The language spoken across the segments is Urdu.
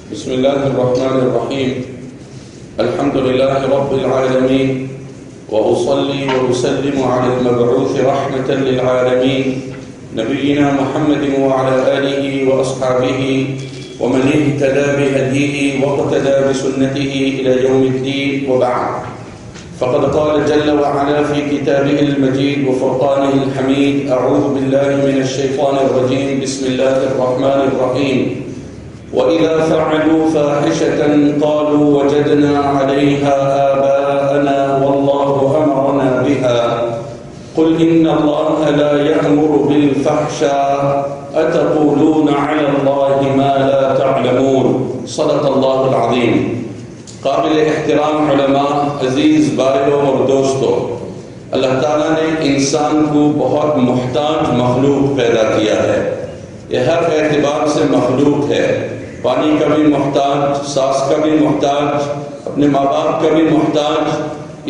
بسم الله الرحمن الرحيم. الحمد لله رب العالمين، وأصلي وأسلم على المبعوث رحمة للعالمين نبينا محمد وعلى آله وأصحابه ومن اهتدى بهديه واقتدى بسنته إلى يوم الدين، وبعد. فقد قال جل وعلا في كتابه المجيد وفرقانه الحميد: أعوذ بالله من الشيطان الرجيم، بسم الله الرحمن الرحيم. وَإِذَا فَعَلُوا فَاحِشَةً قَالُوا وَجَدْنَا عَلَيْهَا آبَاءَنَا وَاللَّهُ أَمَرَنَا بِهَا قُلْ إِنَّ اللَّهَ لَا يَأْمُرُ بِالْفَحْشَاءِ أَتَقُولُونَ عَلَى اللَّهِ مَا لَا تَعْلَمُونَ. صدق اللہ العظیم. قابل احترام علماء، عزیز بھائیوں اور دوستوں، اللہ تعالیٰ نے انسان کو بہت محتاج مخلوق پیدا کیا ہے. یہ ہر اعتبار سے مخلوق ہے. پانی کا بھی محتاج، سانس کا بھی محتاج، اپنے ماں باپ کا بھی محتاج.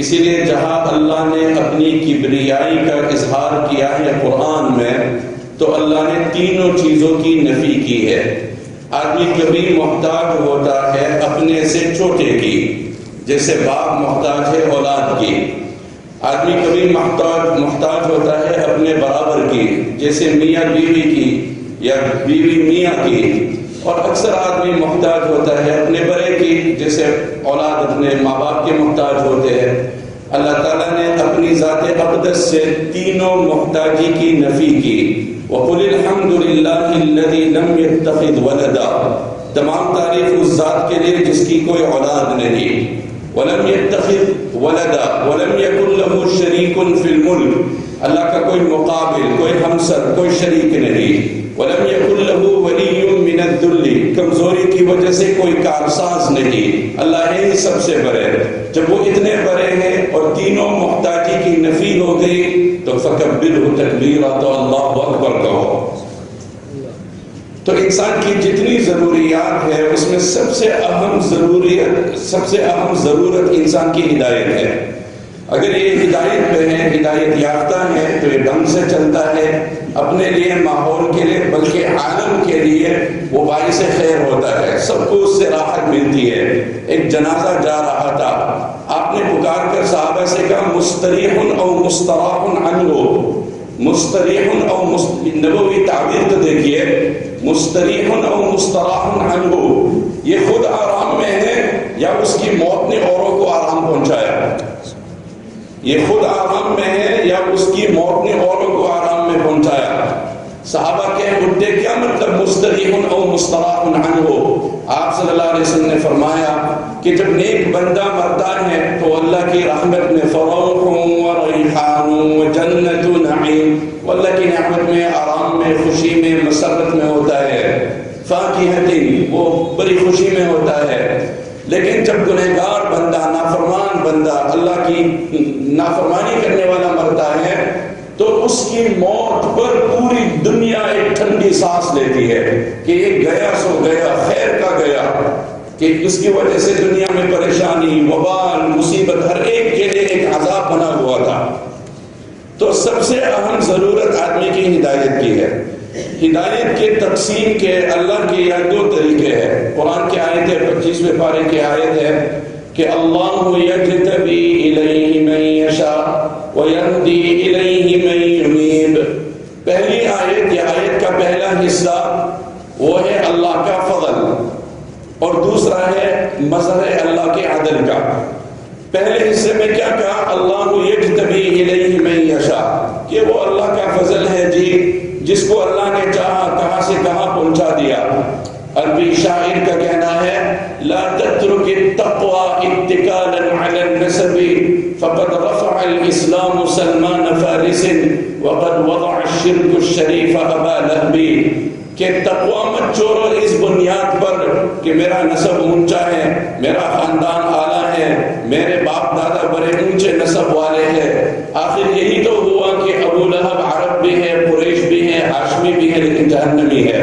اسی لیے جہاں اللہ نے اپنی کبریائی کا اظہار کیا ہے قرآن میں، تو اللہ نے تینوں چیزوں کی نفی کی ہے. آدمی کبھی محتاج ہوتا ہے اپنے سے چھوٹے کی، جیسے باپ محتاج ہے اولاد کی. آدمی کبھی محتاج ہوتا ہے اپنے برابر کی، جیسے میاں بیوی کی یا بیوی میاں کی. اور اکثر آدمی محتاج ہوتا ہے اپنے بڑے کی، جیسے اولاد اپنے ماں باپ کے محتاج ہوتے ہیں. اللہ تعالیٰ نے اپنی ذات اقدس سے تینوں محتاجی کی نفی کی. وَقُلِ الْحَمْدُ لِلَّهِ الَّذِي لَمْ يَتَّخِذْ وَلَدًا. تمام تعریف اس ذات کے لیے جس کی کوئی اولاد نہیں. وَلَمْ يَتَّخِذْ وَلَدًا وَلَمْ يَكُنْ لَهُ شَرِيكٌ فِي الْمُلْكِ. اللہ کا کوئی مقابل، کوئی ہمسر، کوئی شریک نہیں. وَلَمْ يَكُنْ لَهُ وَلِيٌّ مِّنَ الذُّلِّ. کمزوری کی وجہ سے کوئی کارساز نہیں. اللہ ہے ہی سب سے بڑے. جب وہ اتنے بڑے ہیں اور تینوں محتاجی کی نفی ہو گئی تو فَكَبِّرْهُ تَكْبِيرًا، تو اللہ اکبر کہو. تو انسان کی جتنی ضروریات ہے اس میں سب سے اہم ضرورت انسان کی ہدایت ہے. اگر یہ ہدایت پہ ہے، ہدایت یافتہ ہے، تو یہ ڈھنگ سے چلتا ہے. اپنے لیے، ماحول کے لیے، بلکہ عالم کے لیے وہ باعث خیر ہوتا ہے. سب کو اس سے راحت ملتی ہے. ایک جنازہ جا رہا تھا، آپ نے پکار کر صحابہ سے کہا: مستریح او مستراح عنہ. مستریح او نبوی تعبیر تو دیکھیے، مستریح او مستراح عنہ. یہ خود آرام میں ہے یا اس کی موت نے اوروں کو آرام پہنچایا؟ یہ خود آرام میں ہے یا اس کی موت نے اوروں کو آرام میں پہنچایا؟ صحابہ کہے اٹھتے کیا مطلب مستریح او مستراح عنہ؟ آپ صلی اللہ علیہ وسلم نے فرمایا کہ جب نیک بندہ مرتا ہے تو اللہ کی رحمت میں فروح و ریحان و جنت و نعیم، اللہ کی نعمت میں، آرام میں، خوشی میں، مسرت میں ہوتا ہے. فاکہۃ، وہ بڑی خوشی میں ہوتا ہے. لیکن جب گنہگار بندہ، نافرمان بندہ، اللہ کی نافرمانی کرنے والا مرتا ہے تو اس کی موت پر پوری دنیا ایک ٹھنڈی سانس لیتی ہے کہ یہ گیا سو گیا، خیر کا گیا. کہ اس کی وجہ سے دنیا میں پریشانی، وبال، مصیبت ہر ایک کے لیے ایک عذاب بنا ہوا تھا. تو سب سے اہم ضرورت آدمی کی ہدایت کی ہے. ہدایت کے تقسیم کے اللہ کے یہ دو طریقے ہیں. قرآن کی آیت ہے، 25ویں پارے کی آیت ہے کہ اللہ یجتبی الیہ من یشاء ویہدی الیہ من ینیب. پہلی آیت، یہ آیت کا پہلا حصہ وہ ہے اللہ کا فضل، اور دوسرا ہے مظہر اللہ کے عدل کا. پہلے حصے میں کیا کہا؟ اللہ یجتبی الیہ من یشاء، کہ وہ اللہ کا فضل ہے جی، جس کو اللہ نے چاہا کہاں سے کہاں پہنچا دیا. عربی شاعر کا کہنا ہے: لا تترك التقوى اتكالا على النسب فقد رفع الاسلام سلمان فارس وقد وضع الشرك الشريف ابا لهب. کہ تقوی مت چھوڑو اس بنیاد پر کہ میرا نسب اونچا ہے، میرا خاندان اعلیٰ ہے، میرے باپ دادا بڑے اونچے نسب والے ہیں. آخر یہی تو ہوا کہ ابو لہب عرب بھی ہے، قریش بھی ہے، ہاشمی بھی ہے، لیکن جہنمی ہے.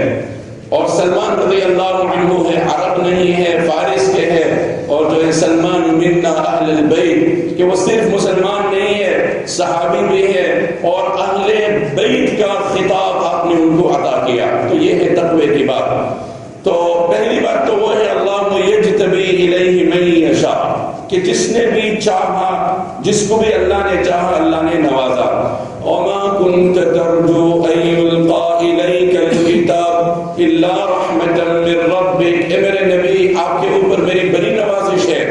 اور سلمان رضی اللہ عنہ ہے، عرب نہیں ہے، فارس کے ہے. اور جو ہے سلمان منا اہل البیت، کہ وہ صرف مسلمان نہیں ہے، صحابی بھی ہے، اور اہل بیت کا خطاب آپ نے ان کو عطا کیا. تو یہ ہے تقوی کی بات. تو پہلی بات تو وہ ہے اللہ یجتبی الیہ من یشاء، کہ جس نے بھی چاہا، جس کو بھی اللہ نے چاہا اللہ نے نوازا. وما كنت ترجو ان يلقى اليك الكتاب الا رحمة من ربك. اے میرے نبی آپ کے اوپر میری بڑی نوازش ہے،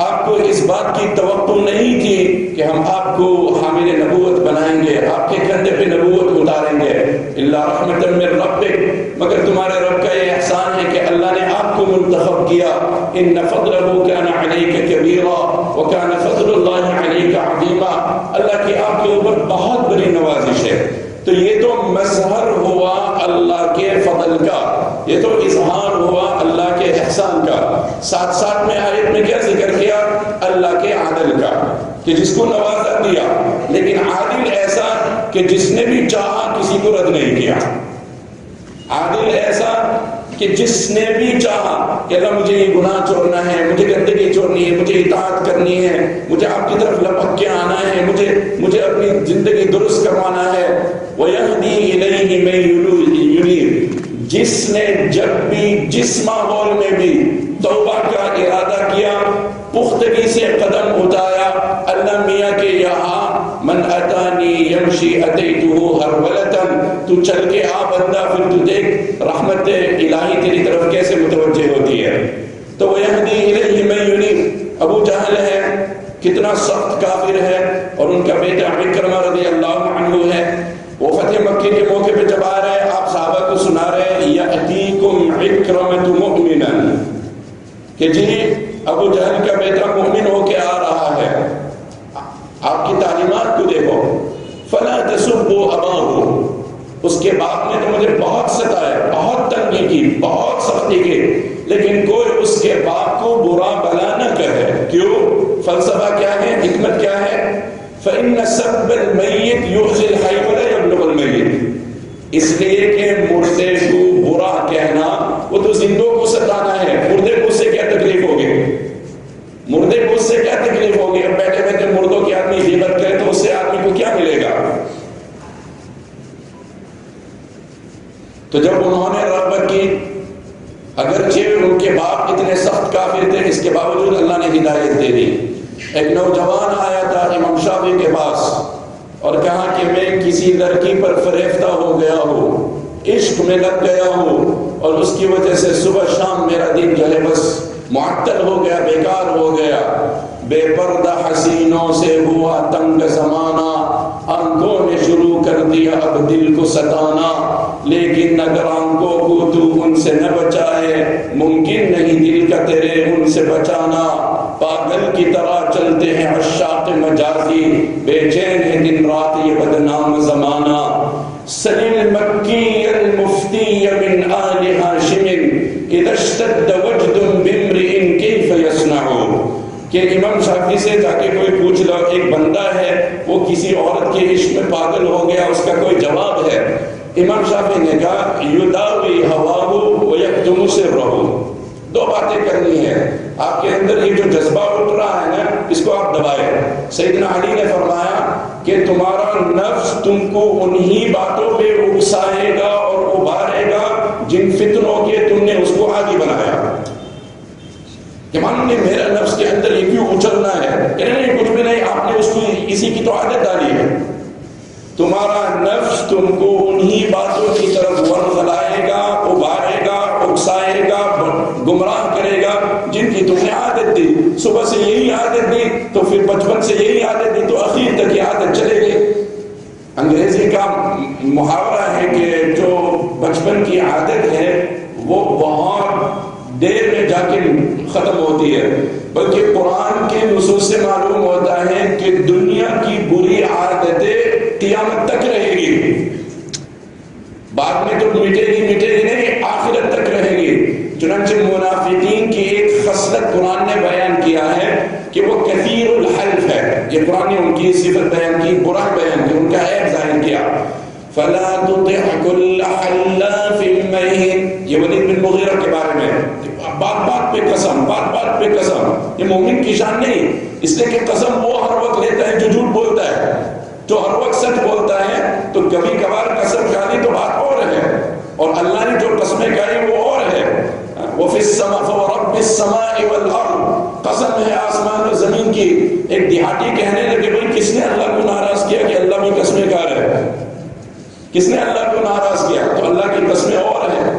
آپ کو اس بات کی توقع نہیں تھی کہ ہم آپ کو حامل نبوت بنائیں گے، آپ کے کندھے پہ نبوت اتاریں گے. الا رحمة من ربك، مگر تمہارے رب کا یہ احسان ہے کہ اللہ نے آپ کو منتخب کیا. ان فضلہ كان عليك كبيرا وكان فضل اللہ علیک عظیما. اللہ کی آپ کے اوپر بہت بڑی نوازش ہے. تو یہ تو مظہر ہوا اللہ کے فضل کا، یہ تو اظہار ہوا اللہ کے احسان کا. ساتھ ساتھ میں آیت میں کیا ذکر کیا؟ اللہ کے عادل کا، کہ جس کو نوازا دیا. لیکن عادل ایسا کہ جس نے بھی چاہا کسی کو رد نہیں کیا. عادل ایسا کہ جس نے بھی چاہا کہ اللہ مجھے یہ گناہ چھوڑنا ہے، مجھے گندگی چھوڑنی ہے، مجھے اطاعت کرنی ہے، مجھے آپ کی طرف لپک کے آنا ہے، مجھے اپنی زندگی درست کروانا ہے. وَيَهْدِي إِلَيْهِ مَن يُنِيبُ، جس نے جب بھی جس ماحول میں بھی توبہ کا ارادہ کیا، پختگی سے قدم اٹھایا، اللہ میاں کے یہاں من اتانی یمشی اتیتہ ہرولتن، تو چل کے آ بندہ، پھر تو دیکھ رحمت الہی تیری طرف کیسے متوجہ ہوتی ہے. تو وَيَهْدِي إِلَيْهِ مَن يُنِيبُ. ابو جہل ہے، کتنا سخت کافر ہے، اور ان کا بیٹا عکرمہ رضی اللہ عنہ ہے. وہ فتح مکہ کے موقع پہ جب آ رہے ہیں، آپ صحابہ کو سنا رہے ہیں یأتیکم عکرمۃ مؤمنا، کہ جی ابو جہل کا بیٹا مومن ہو کے آ رہا ہے. آپ کی تعلیمات کو دیکھو. فلا تسبوا اباہ، اس کے باپ نے تو مجھے بہت ستایا، بہت تنگی کی، بہت سختی کی، لیکن کوئی اس کے باپ کو برا بلا نہ کہے. کیوں؟ فلسفہ کیا ہے، حکمت کیا ہے؟ فإن سب المیت یؤذی الحی ولا یبلغ المیت، اس لیے کہ مردے کو برا کہنا وہ تو زندوں کو ستانا ہے. مردے کو اس سے کیا تکلیف ہوگی؟ مردے کو اس سے کیا تکلیف ہوگی؟ اب بیٹھے بیٹھے مردوں کی آدمی غیبت کرے تو اس سے آدمی کو کیا ملے گا؟ تو جب انہوں نے رغبت کی، اگرچہ ان کے باپ اتنے سخت کافر تھے، اس کے باوجود اللہ نے ہدایت دے دی. ایک نوجوان آیا تھا امام شافعی کے پاس اور کہا کہ میں کسی لڑکی پر فریفتہ ہو گیا ہوں، عشق میں لگ گیا ہوں، اور اس کی وجہ سے صبح شام میرا دن جو ہے بس معطل ہو گیا، بیکار ہو گیا. بے پردہ حسینوں سے ہوا تنگ زمانہ، آنکھوں نے شروع کر دیا اب دل کو ستانا. لیکن اگر آنکھوں کو تو ان سے نہ بچائے، ممکن نہیں دل کا تیرے ان سے بچانا. پاگل کی طرح چلتے ہیں عشاق مجازی، بے چین ہے دن رات یہ بدنام زمانہ. سل المکی المفتی من آل ہاشم اذا اشتد وجد بامرئ کیف یصنع، کہ امام شافعی سے جا کے کوئی پوچھ لو، ایک بندہ ہے وہ کسی عورت کے عشق میں پاگل ہو گیا، اس کا کوئی جواب ہے؟ امام شافعی نے کہا یداوی ہواہ ویکتم سرہ. دو باتیں کرنی ہے. آپ کے اندر یہ جو جذبہ اٹھ رہا ہے نا، اس کو آپ دبائیں. سیدنا علی نے فرمایا کہ تمہارا نفس تم کو انہی باتوں پہ اکسائے گا اور ابھارے گا جن فتنوں کے تم نے اس کو عادی بنایا. کہ مان نے میرا نفس کے اندر یہ کیوں اچھلنا ہے؟ کہ نہیں کچھ بھی نہیں، آپ نے اس کو اسی کی تو عادت ڈالی ہے. تمہارا نفس تم کو انہی باتوں کی طرف ورغلائے گا، ابھارے گا، اکسائے گا، گمراہ کرے گا جن کی تم نے عادت دی. صبح سے یہی عادت دی تو پھر بچپن سے یہی عادت دی تو اخیر تک یہ عادت چلے گی. انگریزی کا محاورہ ہے کہ جو بچپن کی عادت ہے وہ بہت دیر میں جا کے ختم ہوتی ہے، بلکہ قرآن کے نصوص سے معلوم ہوتا ہے کہ دنیا کی بری عادتیں قیامت تک رہے گی. بعد میں تو مٹے گی نہیں، آخرت تک رہے گی. چنانچہ منافقین کی ایک خصلت قرآن نے بیان کیا ہے کہ وہ کثیر الحلف ہے. یہ قرآن نے ان کی صفت بیان کی، برائی بیان کی، ان کا عیب ظاہر کیا. فلا تطع كل حلاف مہین، یہ ولید بن مغیرہ کے بارے میں، بات بات پہ قسم، بات بات پہ قسم. یہ مومن کی شان نہیں، اس لیے کہ قسم وہ ہر وقت لیتا ہے جو جھوٹ بولتا ہے. جو ہر وقت سچ بولتا ہے تو کبھی کبھار قسم کھانی تو بات اور ہے، اور اللہ نے جو قسمیں کھائی وہ اور ہے. وفی السماء فورب السماء والارض، قسم ہے آسمان و زمین کی۔ ایک دیہاتی کہنے لگے بھائی کس نے اللہ کو ناراض کیا کہ اللہ بھی قسمیں کھا رہا ہے؟ کس نے اللہ کو ناراض کیا؟ تو اللہ کی قسمیں اور ہیں۔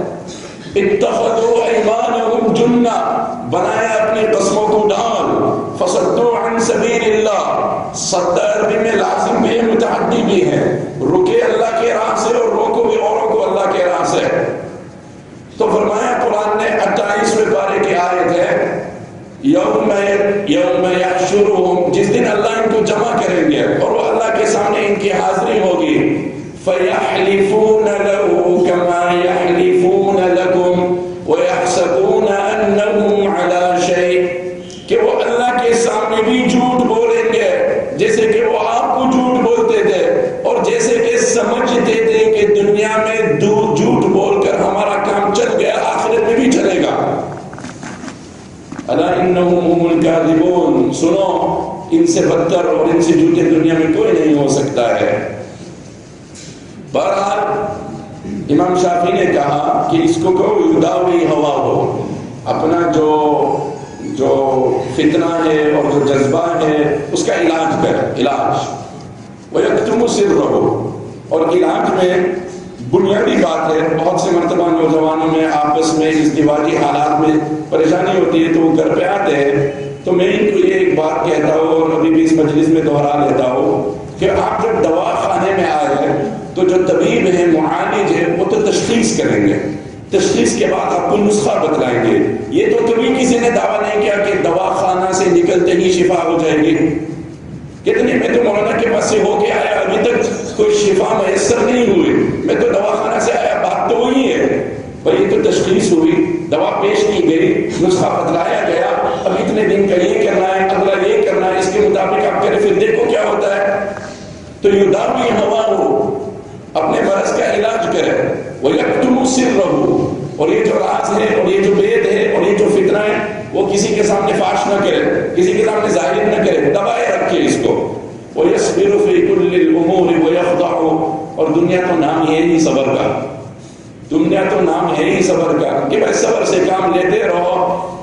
اتخذوا ایمانہم جنہ، بنایا اپنی قسموں کو ڈال، فصدوا عن سبیل اللہ، صد عربی میں لازم بھی ہے متعدی بھی ہے، رکے اللہ کے راہ سے اور روکو بھی اوروں کو اللہ کے راہ سے۔ تو فرمایا قرآن نے 28ویں پارے کی آیت ہے یوم یحشرہم، جس دن اللہ ان کو جمع کریں گے اور وہ اللہ کے سامنے ان کی حاضری ہوگی، فَيَحْلِفُونَ لَهُ كَمَا يَحْلِفُونَ لَكُمْ وَيَحْسَبُونَ أَنَّهُمْ عَلَى شَيْءٍ، کہ وہ اللہ کے سامنے بھی جھوٹ بولیں گے جیسے کہ وہ آپ کو جھوٹ بولتے تھے، اور جیسے کہ سمجھتے تھے کہ دنیا میں جھوٹ بول کر ہمارا کام چل گیا، آخرت میں بھی چلے گا۔ الا انہم هم الکاذبون، سنو ان سے بدتر اور ان سے جھوٹے دنیا میں کوئی نہیں ہو سکتا ہے۔ بہرحال امام شافعی نے کہا کہ اس کو کہو یداوی ہوا ہو، اپنا جو فتنہ ہے اور جو جذبہ ہے اس کا علاج کر، علاج وَيَكْتُمُ سِرَّهُ، اور علاج میں بنیادی بات ہے، بہت سے مرتبہ نوجوانوں میں آپس میں ازدواجی حالات میں پریشانی ہوتی ہے تو وہ گھر پہ آتے ہیں، تو میں ان کو یہ ایک بات کہتا ہوں اور ابھی بھی اس مجلس میں دہرا لیتا ہوں کہ آپ جب دوا خانے میں آئے تو جو طبیب ہے، معالج ہے، وہ تو تشخیص کریں گے، تشخیص کے بعد آپ کو نسخہ بتلائیں گے۔ یہ تو کبھی کسی نے دعویٰ نہیں کیا کہ دوا خانہ سے نکلتے ہی شفا ہو جائے گی۔ کتنے میں تو مولانا کے پاس سے ہو کے آیا، ابھی تک کوئی شفا میسر نہیں ہوئی، میں تو دواخانہ سے آیا، بات تو وہی ہے بھائی، یہ تو تشخیص ہوئی، دوا پیش کی گئی، نسخہ بتلایا گیا، اب اتنے دن کا یہ کرنا ہے، اگلا یہ کرنا ہے، اس کے مطابق آپ کریں، پھر دیکھو کیا ہوتا ہے۔ تو یداوی ہوا ہو، اپنے مرض کا علاج کرے، وَيَكْتُمُ سِرَّهُ، اور یہ جو راز ہے اور یہ جو وید ہے اور یہ جو فتنہ ہے وہ کسی کے سامنے فاش نہ کرے، کسی کے سامنے ظاہر نہ کرے، دبائے رکھے اس کو۔ وَيَصْبِرُ فِي كُلِّ الْأُمُورِ وَيَخْضَعُ، اور دنیا تو نام ہے ہی صبر کا، دنیا تو نام ہے ہی صبر کا کہ بھائی صبر سے کام لیتے رہو،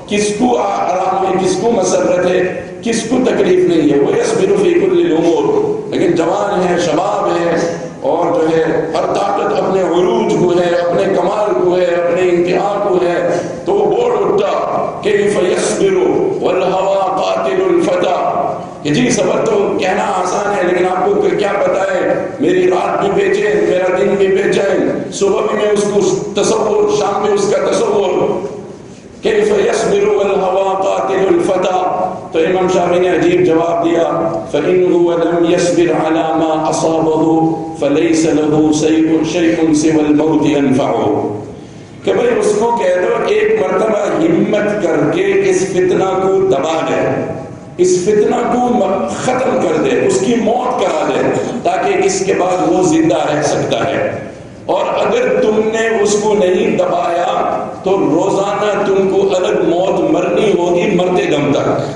کس کو آرام ہے، کس کو مسرت ہے، کس کو تکلیف نہیں ہے۔ وَيَصْبِرُ فِي كُلِّ الْأُمُورِ، لیکن جوان ہے، شباب ہے، اور جو ہے ہر طاقت اپنے عروج کو ہے، اپنے کمال کو ہے، اپنے انتہا کو ہے، تو وہ بول اٹھتا کیف یصبر والہوى قاتل الفتى، کہ جی صبر تو کہنا آسان ہے لیکن آپ کو کیا پتا ہے میری رات بھی بے چین، میرا دن بھی بے چین، صبح بھی میں اس کو تصور، شام میں اس کا تصور، کیف یصبر والہوى قاتل الفتى۔ تو امام شافعی نے عجیب جواب دیا، فإنه لم يصبر على ما أصابه فليس له شيء سوى الموت ينفعه، کہ بھئی اس کو کہہ دو ایک مرتبہ ہمت کر کے اس فتنہ کو دبا دے، اس فتنہ کو ختم کر دے، اس کی موت کرا دے، تاکہ اس کے بعد وہ زندہ رہ سکتا ہے۔ اور اگر تم نے اس کو نہیں دبایا تو روزانہ تم کو الگ موت مرنی ہوگی، مرتے دم تک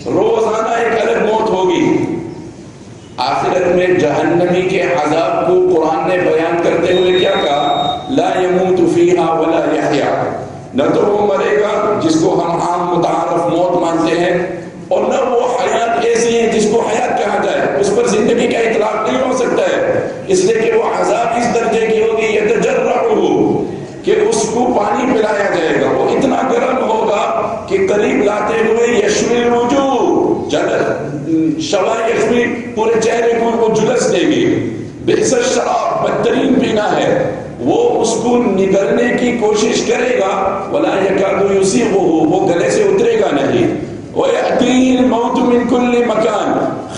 روزانہ ایک الگ موت ہوگی۔ آخرت میں جہنمی کے عذاب کو قرآن نے بیان کرتے ہوئے کیا کہا؟ لا يموت فيها ولا يحيا، نہ تو وہ مرے گا جس کو ہم عام متعارف موت مانتے ہیں، اور نہ وہ حیات ایسی ہے جس کو حیات کہا جائے، اس پر زندگی کا اطلاق نہیں ہو سکتا ہے، اس لیے کہ وہ عذاب اس درجے کی ہوگی یتجرعہ، کہ اس کو پانی پلایا جائے گا، وہ اتنا گرم ہوگا کہ قریب لاتے ہوئے یشوی الوجوہ، شوائق بھی پورے چہرے کو وہ جلس دے گی، بئس الشراب، بدترین پینا ہے، وہ اس کو نگلنے کی کوشش کرے گا، ولا یکاد یسیغہ، وہ گلے سے اترے گا نہیں، وَيَأْتِيهِ الْمَوْتُ مِنْ كُلِّ مَكَانٍ،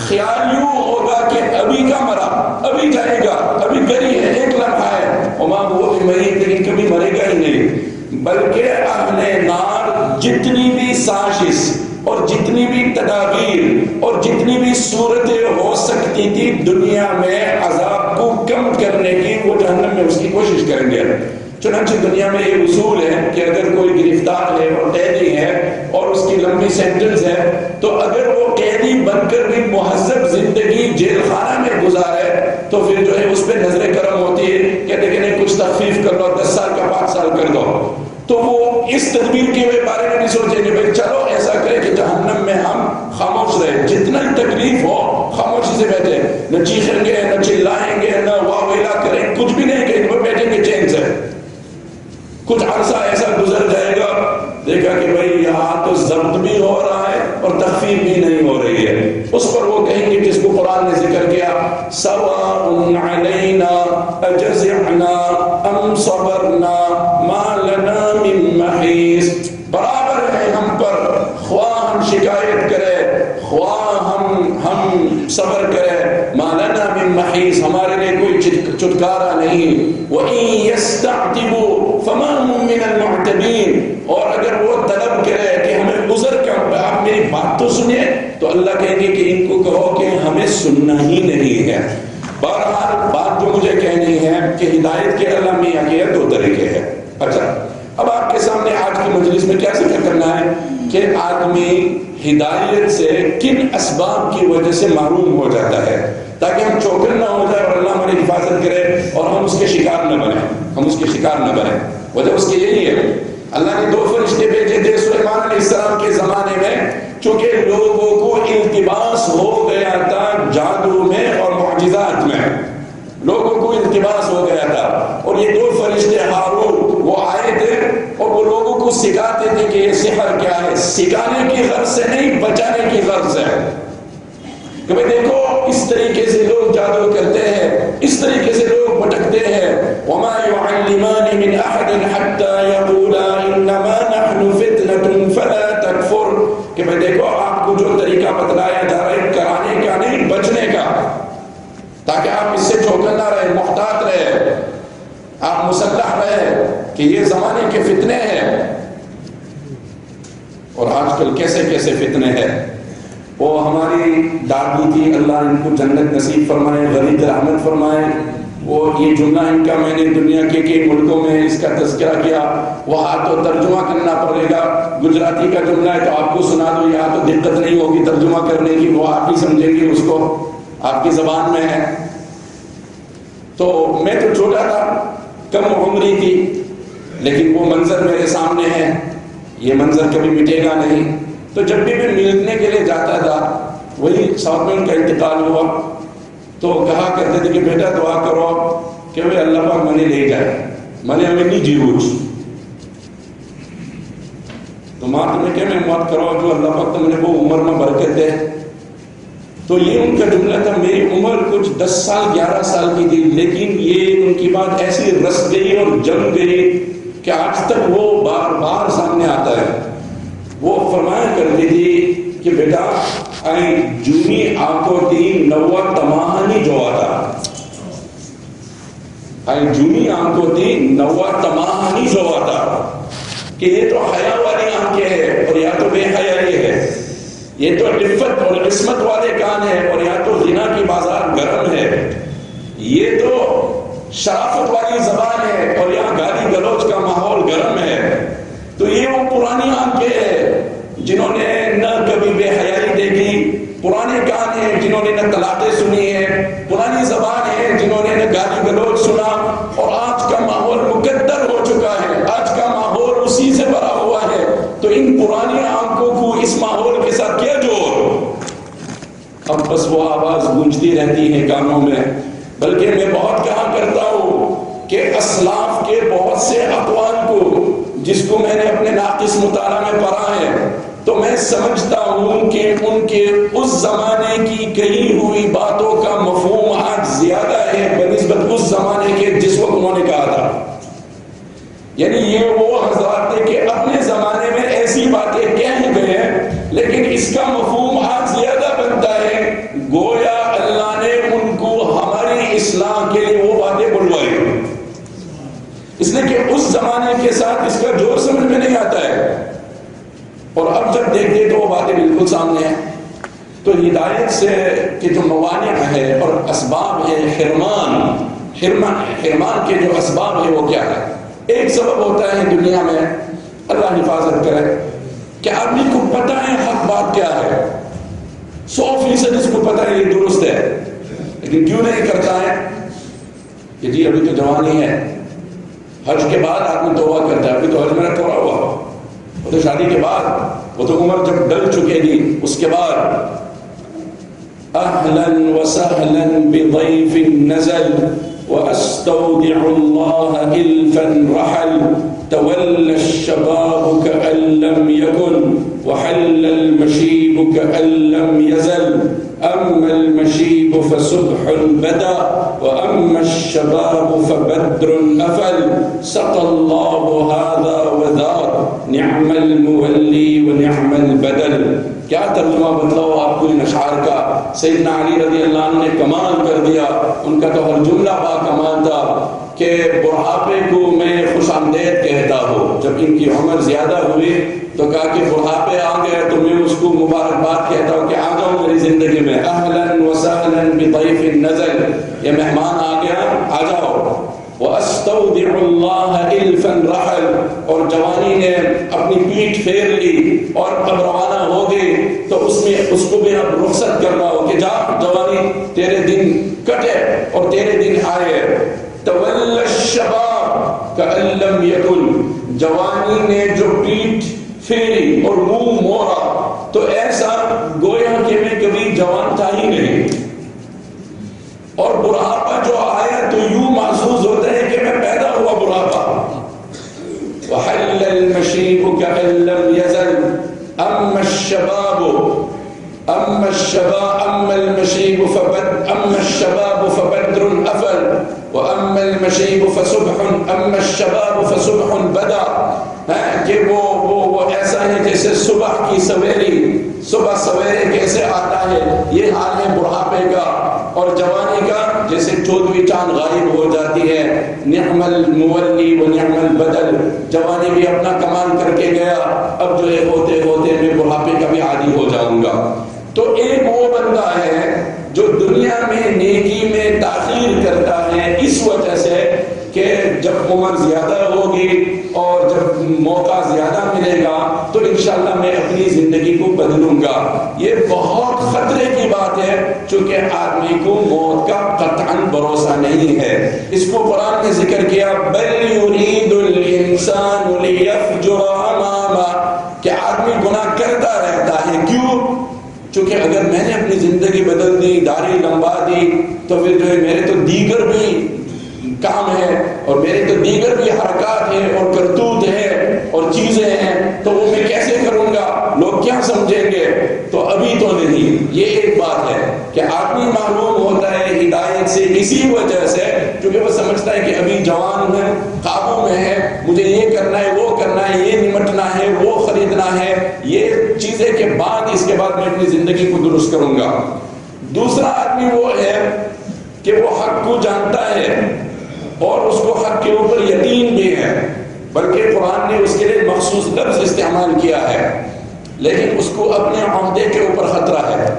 خیال یوں ہوگا کہ ابھی کا مرا، ابھی جائے گا، ابھی گری ہے، ایک لمحہ ہے، وَمَا هُوَ بِمَيِّتٍ، لیکن کبھی مرے گا ہی نہیں، بلکہ اہل نار جتنی بھی سازش اور جتنی بھی تدابیر اور جتنی بھی صورتیں ہو سکتی تھی دنیا میں عذاب کو کم کرنے کی، وہ جہنم میں اس کی کوشش کریں گے۔ چنانچہ دنیا میں یہ اصول ہے کہ اگر کوئی گرفتار ہے اور قیدی ہے اور اس کی لمبی سینٹنس ہے، تو اگر وہ قیدی بن کر بھی مہذب زندگی جیل خانہ میں گزارے تو پھر جو ہے اس پہ نظر کرم ہوتی ہے، کہتے کہ نہیں کچھ تخفیف کر لو، 10 سال کا 5 سال کر دو، تو وہ اس تدبیر کے بارے میں بھی سوچیں کہ بھائی چلو ایسا کرے کہ جہنم میں ہم خاموش رہے، جتنا ہی تکلیف ہو خاموشی سے بیٹھے، نہ چیخیں گے نہ چلائیں گے نہ واہ ویلا کریں، کچھ بھی نہیں کہیں گے، بیٹھیں گے چین سے۔ کچھ عرصہ ایسا گزر جائے گا، دیکھا کہ بھائی یہاں تو ضبط بھی ہو رہا ہے اور تخفیف بھی نہیں ہو رہی ہے، اس پر وہ کہیں گے جس کو قرآن نے ذکر کیا، سواء علینا اجزعنا ام صبرنا ما لنا من محیص، برابر ہے ہم پر، خواہ ہم شکایت کرے خواہ ہم صبر کرے، ما لنا من محیص، ہمارے لیے کوئی چھٹکارا نہیں، وَإِن يَسْتَعْتِبُوا فَمَا هُم مِّنَ الْمُعْتَبِينَ، اور اگر وہ طلب کرے کہ ہمیں عذر کا، آپ میری بات تو سنیں، تو اللہ کہیں گے کہ ان کو کہو کہ ہمیں سننا ہی نہیں ہے۔ بہرحال بات جو مجھے کہنی ہے کہ ہدایت کے اللہ میاں کے دو طریقے ہیں۔ اچھا، اب آپ کے سامنے آج کی مجلس میں کیا ذکر کرنا ہے کہ آدمی ہدایت سے کن اسباب کی وجہ سے محروم ہو جاتا ہے، تاکہ ہم چوکن نہ ہو جائے اور اللہ ہماری حفاظت کرے اور ہم اس کے شکار نہ بنیں۔ وجہ اس کی یہی ہے، اللہ نے 2 فرشتے بھیجے تھے سلیمان علیہ السلام کے زمانے میں، چونکہ لوگوں کو التباس ہو گیا تھا جادو میں اور معجزات میں، لوگوں کو التباس ہو گیا تھا، اور یہ 2 فرشتے ہارون وہ آئے تھے اور وہ لوگوں کو سکھاتے تھے کہ یہ سحر کیا ہے، سکھانے کی غرض سے نہیں، بچانے کی غرض سے، کہ بھئی دیکھو اس طریقے سے لوگ جادو کرتے ہیں، اس طریقے سے لوگ بھٹکتے ہیں، وَمَا يُعَلِّمَانِ مِنْ أَحَدٍ حَتَّى يَقُولَا إِنَّمَا نَحْنُ فِتْنَةٌ فَلَا تَكْفُرْ، کہ بھئی دیکھو آپ کو جو طریقہ بتلایا جا رہا ہے کرانے کا نہیں، بچنے کا، تاکہ آپ اس سے چوکنا رہے، محتاط رہے، آپ مسلح رہے کہ یہ زمانے کے فتنے ہیں۔ اور آج کل کیسے کیسے فتنے ہیں، وہ ہماری دادی تھی، اللہ ان کو جنت نصیب فرمائے، غریب رحمت فرمائے، وہ یہ جملہ ان کا میں نے دنیا کے کئی ملکوں میں اس کا تذکرہ کیا، وہاں تو ترجمہ کرنا پڑے گا، گجراتی کا جملہ ہے تو آپ کو سنا دو، یہاں تو دقت نہیں ہوگی ترجمہ کرنے کی، وہ آپ ہی سمجھیں گے اس کو، آپ کی زبان میں ہے۔ تو میں تو چھوٹا تھا، کم عمری تھی، لیکن وہ منظر میرے سامنے ہے، یہ منظر کبھی مٹے گا نہیں۔ تو جب بھی میں ملنے کے لیے جاتا تھا، وہی ساتھ میں ان کا انتقال ہوا، تو کہا کرتے تھے کہ بیٹا دعا کرو کہ وہ اللہ پاک منے لے جائے، منے ہمیں نہیں جیروچ، تو ماں تمہیں کہ میں موت کرو جو اللہ پاک تم نے وہ عمر میں برکت دے۔ تو یہ ان کا جملہ تھا، میری عمر کچھ 10 سال 11 سال کی تھی، لیکن یہ ان کی بات ایسی رس گئی اور جم گئی کہ آج تک وہ بار بار سامنے آتا ہے۔ وہ فرمایا کرتی تھی کہ بیٹا آئی جونی آنکھوں تی نوا تماہنی جو آتا، آئی جونی آنکھوں تی نوا تماہنی جو آتا، کہ یہ تو حیا والی آنکھیں ہے اور یا تو بے حیائی ہے، یہ تو عفت اور عصمت والے کان ہے اور یا تو غنا کی بازار گرم ہے، یہ تو شرافت والی زبان ہے اور یہاں گالی گلوچ کا ماحول گرم ہے۔ تو یہ وہ پرانی آنکھیں ہیں جنہوں نے نہ کبھی بے حیائی دیکھی، پرانے کان ہیں جنہوں نے نہ طلاقیں سنی ہیں، پرانی زبان ہے جنہوں نے نہ گالی گلوچ سنا، اور آج کا ماحول مقدر ہو چکا ہے، آج کا ماحول اسی سے بھرا ہوا ہے۔ تو ان پرانی آنکھوں کو اس ماحول کے ساتھ کیا جوڑ، اب بس وہ آواز گونجتی رہتی ہے کانوں میں۔ بلکہ میں بہت کہا کرتا ہوں کہ اسلاف کے بہت سے اقوال کو، جس کو میں نے اپنے ناقص مطالعہ میں پڑھا ہے، تو میں سمجھتا ہوں کہ ان کے اس زمانے کی کہی ہوئی باتوں کا مفہوم آج زیادہ ہے بنسبت اس زمانے کے جس وقت انہوں نے کہا تھا۔ یعنی یہ وہ حضرات تھے کہ اپنے زمانے میں ایسی باتیں کہہ گئے ہیں، لیکن اس کا مفہوم آج زیادہ بنتا ہے، گویا اللہ نے ان کو ہماری اصلاح کے لیے وہ باتیں بلوائی، اس لیے کہ اس زمانے کے ساتھ اس کا جوڑ سمجھ میں نہیں آتا ہے، اور اب جب دیکھتے تو وہ باتیں بالکل سامنے ہیں۔ تو ہدایت سے کہ جو موانع ہے اور اسباب ہے، حرمان کے جو اسباب ہے وہ کیا ہے؟ ایک سبب ہوتا ہے دنیا میں، اللہ حفاظت کرے، کہ آدمی کو پتہ ہے حق بات کیا ہے، 100% اس کو پتہ ہے یہ درست ہے، لیکن کیوں نہیں کرتا ہے؟ کہ جی ابھی تو جوانی ہے، حج کے بعد آدمی توبہ کرتا ہے، ابھی تو حج میرا تھوڑا ہوا، وہ تو شادی کے بعد، وہ تو عمر جب ڈل چکے گی اس کے بعد اہلا وسہلا بضیف نزل واستودع اللہ الفا رحل تولى الشباب كأن لم يكن وحل المشيب كأن لم يزل أما المشيب فصبح بدا وأما الشباب فبدر أفل سقى الله هذا وذاك نعم المولي ونعم البدل. کیا ترجمہ بتلاؤ آپ کو ان اشعار کا. سیدنا علی رضی اللہ عنہ نے کمال کر دیا، ان کا تو ہر جملہ با کمال تھا کہ بڑھاپے کو میں خوش آمدید کہتا ہوں. جب ان کی عمر زیادہ ہوئی تو کہا کہ بڑھاپے آ گئے تو میں اس کو مبارکباد کہتا ہوں کہ آ جاؤ میری زندگی میں. اہلا وسہلا بضیف نزل، یہ مہمان آ گیا، آ جاؤ. وَأَسْتَوْدِعُ اللَّهَ إِلْفًا رَحَلْ، اور جوانی نے اپنی پیٹھ پھیر لی اور اب روانہ ہو گئی، تو اس کو بھی اب رخصت کر رہا ہو کہ جا جوانی، تیرے دن کٹے اور تیرے دن آئے. تَوَلَّ الشَّبَابَ كَأَن لَّمْ يَكُنْ، جوانی نے جو پیٹھ پھیری اور منہ موڑا تو ایسا گویا کہ میں کبھی جوان تھا ہی نہیں. اور بڑھاپا جو آیا تو یوں محسوس ہوتا ہے کہ میں پیدا ہوا بڑھاپا. وحل المشيب كأن لم يزل أما الشباب فبدر أفل وأما المشيب فصبح أما الشباب فصبح بدا. کہ وہ ایسا ہے جیسے صبح کی سویری، صبح سویرے کیسے آتا ہے، یہ حال ہے بڑھاپے کا. اور جوانی کا جیسے 14ویں چاند غائب ہو جاتی ہے. نعم المولی و نعم البدل، جوانی بھی اپنا کمال کر کے گیا، اب جو ہے ہوتے ہوتے میں بڑھاپے کا بھی عادی ہو جاؤں گا. تو ایک وہ بندہ ہے جو دنیا میں نیکی میں تاخیر کرتا ہے اس وجہ سے کہ جب عمر زیادہ ہوگی اور جب موقع زیادہ ملے گا تو انشاءاللہ میں اپنی زندگی کو بدلوں گا. یہ بہت خطرے کی بات ہے چونکہ آدمی کو موت کا قطعاً بھروسہ نہیں ہے. اس کو قرآن نے ذکر کیا بل یرید الانسان لیفجر اماما، کہ آدمی گناہ کرتا رہتا ہے. کیوں؟ چونکہ اگر میں نے اپنی زندگی بدل دی، داڑھی لمبا دی، تو پھر جو ہے میرے تو دیگر بھی کام ہے اور میرے تو دیگر بھی حرکات ہیں اور کرتوت ہیں اور چیزیں ہیں، تو وہ میں کیسے کروں گا، لوگ کیا سمجھیں گے. تو ابھی تو نہیں. یہ ایک بات ہے کہ آدمی محروم ہوتا ہے ہدایت سے اسی وجہ سے کیونکہ وہ سمجھتا ہے کہ ابھی جوان ہے، قابو میں ہے، مجھے یہ کرنا ہے، وہ کرنا ہے، یہ نمٹنا ہے، وہ خریدنا ہے، یہ چیزیں کے بعد اس کے بعد میں اپنی زندگی کو درست کروں گا. دوسرا آدمی وہ ہے کہ وہ حق کو جانتا ہے اور اس کو حق کے اوپر یقین بھی ہے، بلکہ قرآن نے اس کے لیے مخصوص لفظ استعمال کیا ہے، لیکن اس کو اپنے عہدے کے اوپر خطرہ ہے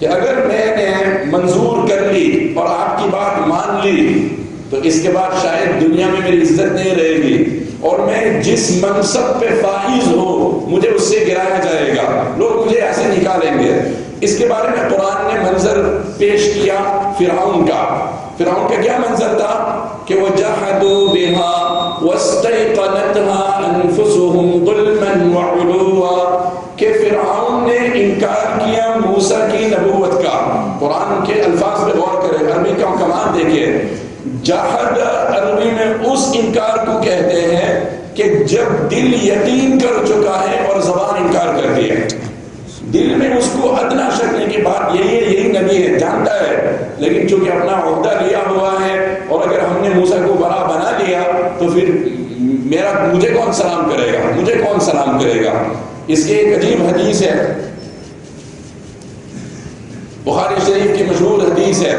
کہ اگر میں نے منظور کر لی اور آپ کی بات مان لی تو اس کے بعد شاید دنیا میں میری عزت نہیں رہے گی اور میں جس منصب پہ فائز ہو مجھے اس سے گرایا جائے گا، لوگ مجھے ایسے نکالیں گے. اس کے بارے میں قرآن نے منظر پیش کیا فرعون کا. فرعون کا کیا منظر تھا کہ وَجَحَدُوا بِهَا وَاسْتَيْقَنَتْهَا أَنفُسُهُمْ ظُلْمًا وَعُلُوًّا، کہ فرعون نے انکار کیا موسیٰ کی نبوت کا. قرآن کے الفاظ پہ غور کریں، عربی کا کمال دیکھیں. جہد عربی میں اس انکار کو کہتے ہیں کہ جب دل یقین کر چکا ہے اور زبان انکار کرتی ہے. دل میں اس کو ادنا شک نہیں کہ بات یہی نبی ہے، جانتا ہے، لیکن چونکہ اپنا عہدہ لیا ہوا ہے اور اگر ہم نے موسیٰ کو بڑا بنا لیا تو پھر مجھے کون سلام کرے گا، مجھے کون سلام کرے گا. اس کی ایک عجیب حدیث ہے، بخاری شریف کی مشہور حدیث ہے.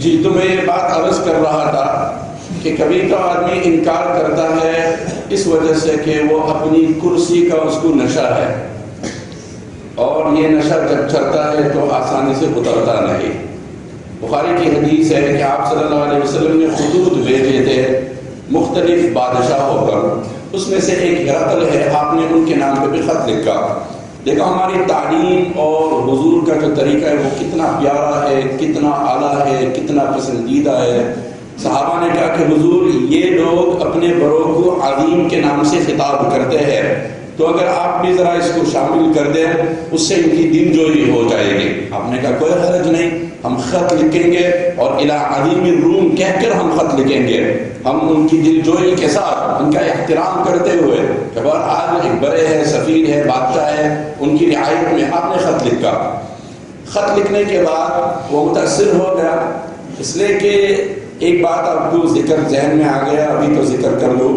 جی تو میں یہ بات عرض کر رہا تھا کہ کبھی تو آدمی انکار کرتا ہے اس وجہ سے کہ وہ اپنی کرسی کا اس کو نشہ ہے، اور یہ نشہ جب چڑھتا ہے تو آسانی سے اترتا نہیں۔ بخاری کی حدیث ہے کہ آپ صلی اللہ علیہ وسلم نے خطوط بھیجے تھے مختلف بادشاہوں پر، اس میں سے ایک ہرقل ہے، آپ نے ان کے نام پہ بھی خط لکھا۔ دیکھو ہماری تعلیم اور حضور کا جو طریقہ ہے وہ کتنا پیارا ہے، کتنا اعلیٰ ہے، کتنا پسندیدہ ہے۔ صحابہ نے کہا کہ حضور یہ لوگ اپنے بڑوں کو عظیم کے نام سے خطاب کرتے ہیں، تو اگر آپ بھی ذرا اس کو شامل کر دیں اس سے ان کی دل جوئی ہو جائے گی۔ آپ نے کہا کوئی حرج نہیں، ہم خط لکھیں گے اور الی عظیم الروم کہہ کر ہم خط لکھیں گے، ہم ان کی دل جوئی کے ساتھ ان کا احترام کرتے ہوئے کہ آج ایک بڑے ہیں، سفیر ہے، بادشاہ ہے، ان کی رعایت میں آپ نے خط لکھا۔ خط لکھنے کے بعد وہ متاثر ہو گیا، اس لیے کہ ایک بات آپ کو ذکر ذہن میں آ گیا، ابھی تو ذکر کر لو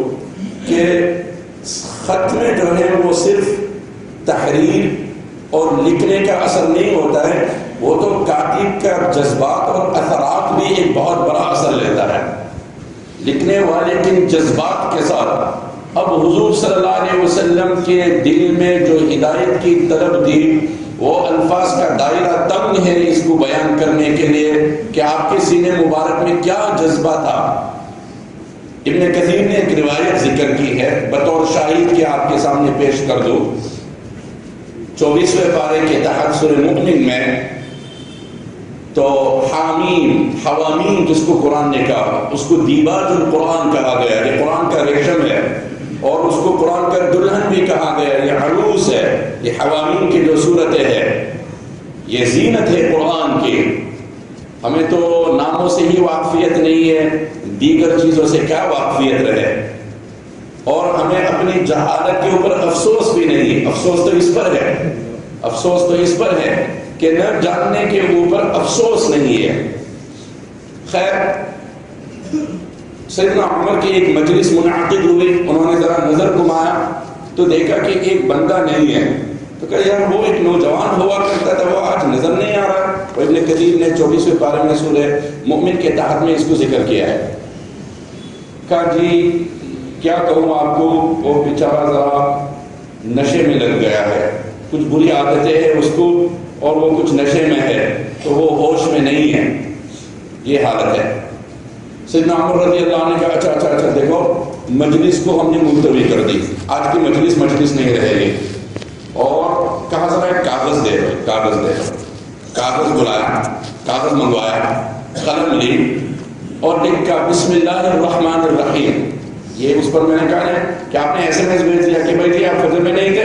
کہ خط میں جو ہے وہ صرف تحریر اور لکھنے کا اثر نہیں ہوتا ہے، وہ تو کاتب کا جذبات اور اثرات بھی ایک بہت بڑا اثر لیتا ہے۔ لکھنے والے کے جذبات کے ساتھ اب حضور صلی اللہ علیہ وسلم کے دل میں جو ہدایت کی طلب تھی وہ الفاظ کا دائرہ تنگ ہے اس کو بیان کرنے کے لیے کہ آپ کے سینے مبارک میں کیا جذبہ تھا۔ ابن کثیر نے ایک روایت ذکر کی ہے، بطور شاہد کے آپ کے سامنے پیش کر دو۔ 24ویں پارے کے تحت سورہ مؤمن میں تو حامیم حوامیم جس کو قرآن نے کہا اس کو دیباج القرآن کہا گیا، یہ قرآن کا ریشم ہے، اور اس کو قرآن کا دلہن بھی کہا گیا، یہ عروس ہے۔ یہ حوامیم کی جو صورتیں ہے یہ زینت ہے قرآن کی۔ ہمیں تو ناموں سے ہی واقفیت نہیں ہے، دیگر چیزوں سے کیا واقفیت رہے، اور ہمیں اپنی جہالت کے اوپر افسوس بھی نہیں، افسوس تو اس پر ہے، افسوس تو اس پر ہے کہ نہ جاننے کے اوپر افسوس نہیں ہے۔ خیر سیدنا عمر کی ایک مجلس منعقد ہوئی، انہوں نے ذرا نظر گھمایا تو دیکھا کہ ایک بندہ نہیں ہے، تو کہا یار وہ ایک نوجوان ہوا کرتا تھا، وہ آج نظر نہیں آ رہا۔ ابن کثیر نے 24ویں پارے میں سورہ مؤمن کے تحت میں اس کو ذکر کیا ہے۔ کہا جی کیا کہوں آپ کو، وہ بیچارہ ذرا نشے میں لگ گیا ہے، کچھ بری عادتیں ہیں اس کو اور وہ کچھ نشے میں ہے تو وہ ہوش میں نہیں ہے، یہ حالت ہے۔ سیدنا عمر رضی اللہ عنہ نے کہا اچھا دیکھو مجلس کو ہم نے ملتوی کر دی، آج کی مجلس نہیں رہے گی، اور کہا ذرا ایک کاغذ دے دو، کاغذ بلایا، کاغذ منگوایا، قلم لی اور لکھا بسم اللہ الرحمن الرحیم۔ یہ اس پر میں نے کہا ہے کہ آپ نے ایس ایم ایس بھیج دیا کہ بھائی جی آپ فضل میں نہیں تھے،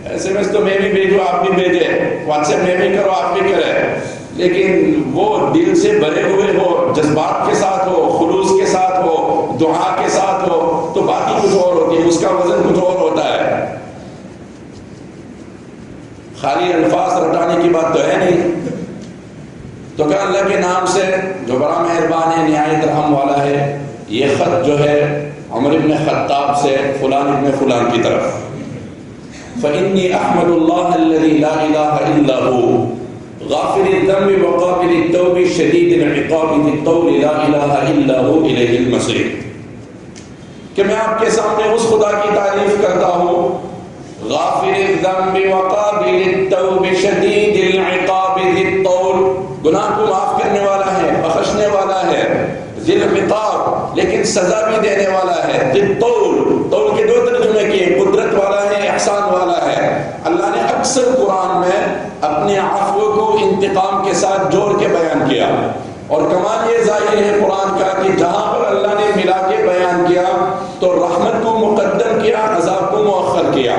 ایس ایم ایس تو میں بھی بھیجوں آپ بھی بھیجے، واٹس ایپ میں بھی کرو آپ بھی کرے، لیکن وہ دل سے بھرے ہوئے ہو، جذبات کے ساتھ ہو، خلوص کے ساتھ ہو، دعا کے ساتھ ہو تو بات ہی کچھ اور ہوتی ہے، اس کا وزن کچھ اور ہوتا ہے۔ خالی الفاظ رٹانے کی بات تو ہے نہیں۔ تو کہ اللہ کے نام سے جو بڑا مہربان ہے، نہایت رحم والا ہے، یہ خط جو ہے عمر ابن خطاب سے فلان ابن فلان کی طرف، فإني أحمد الله الذي لا إله إلا هو غافر الذنب وقابل التوب شديد العقاب ذي الطول لا إله إلا هو إليه المصير، کہ میں آپ کے سامنے اس خدا کی تعریف کرتا ہوں، غافر الذنب وقابل التوب شدید العقاب ذی الطول، گناہ کو معاف کرنے والا ہے، بخشنے والا ہے، ذی العقاب لیکن سزا بھی دینے والا ہے، ذی الطول، طول کے دو ترجمے کیے، قدرت والا ہے، احسان والا ہے۔ اللہ نے اکثر قرآن میں اپنے عفو کو انتقام کے ساتھ جوڑ کے بیان کیا، اور کمال یہ ظاہر ہے قرآن کا کہ جہاں پر اللہ نے ملا کے بیان کیا تو رحمت کو مقدم کیا، عذاب کو مؤخر کیا۔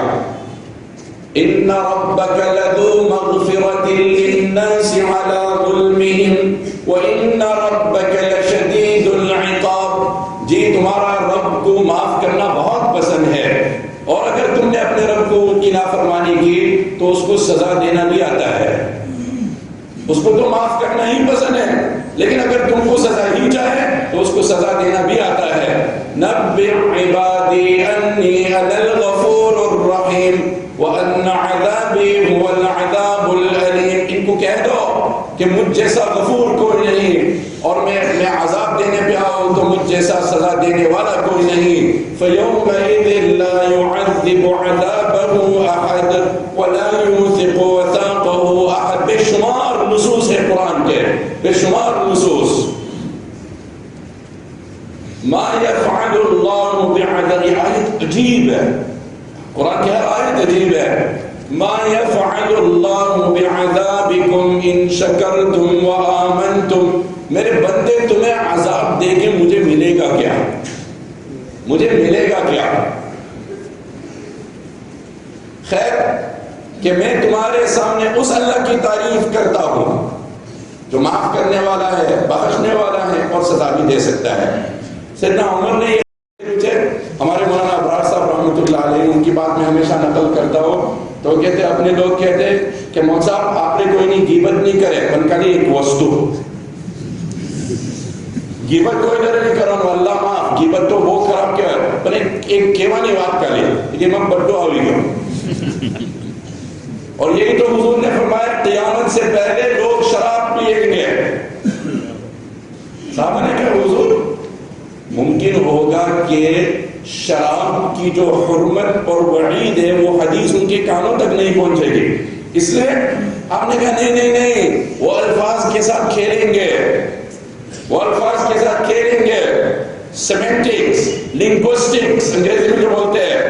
ان ربک لذو مغفرۃ للناس علی ظلمہم وان ربک لشدید العقاب، جی تمہارا رب کو معاف کرنا بہت پسند ہے، اور اگر تم نے اپنے رب کو کی نافرمانی کی تو اس کو سزا دینا بھی آتا ہے، اس کو تو معاف کرنا ہی پسند ہے، لیکن اگر تم کو سزا ہی چاہے تو اس کو سزا دینا بھی آتا ہے۔ نبئ عبادی انی انا الغفور الرحیم وان عذابی هو العذاب الالیم، ان کو کہہ دو کہ مجھ جیسا غفور کوئی نہیں اور میں عذابه احد ولا يوثق وثاقه احد. بے شمار نصوص ہے قرآن کے، بے شمار نصوص. ما يفعل الله بعذاب، آیت عجیب ہے، قرآن کی ہر آیت عجیب ہے. ما يفعل الله بعذابكم ان شکرتم وآمنتم. میرے بندے تمہیں عذاب دے کے مجھے ملے گا کیا؟ مجھے ملے گا کیا؟ خیر کہ میں تمہارے سامنے اس اللہ کی تعریف کرتا ہوں جو معاف کرنے والا ہے، بخشنے والا ہے اور سزا بھی دے سکتا ہے. سیدنا عمر نے یہ ہمارے مولانا ابرار صاحب رحمۃ اللہ علیہ، ان کی بات میں ہمیشہ نقل کرتا ہوں، تو وہ کہتے اپنے لوگ کہتے کہ مولوی صاحب آپ نے کوئی نہیں غیبت نہیں کرے بنکاری ایک وستو غیبت کوئی ڈر نہیں کرو اللہ معاف غیبت تو وہ خراب کیا ہے پر ایک کیوانی بات کر لی یہ میں بڑھو آوی گیا. اور یہی تو حضور نے فرمایا قیامت سے پہلے لوگ شراب پیئیں گے. صحابہ نے کہا حضور ممکن ہوگا کہ شراب کی جو حرمت اور وعید ہے وہ حدیث ان کے کانوں تک نہیں پہنچے گی، اس لیے آپ نے کہا نہیں نہیں نہیں، وہ الفاظ کے ساتھ کھیلیں گے، وہ الفاظ کے ساتھ کھیلیں گے. سیمنٹکس، لنگوسٹکس انگریزی میں جو بولتے ہیں،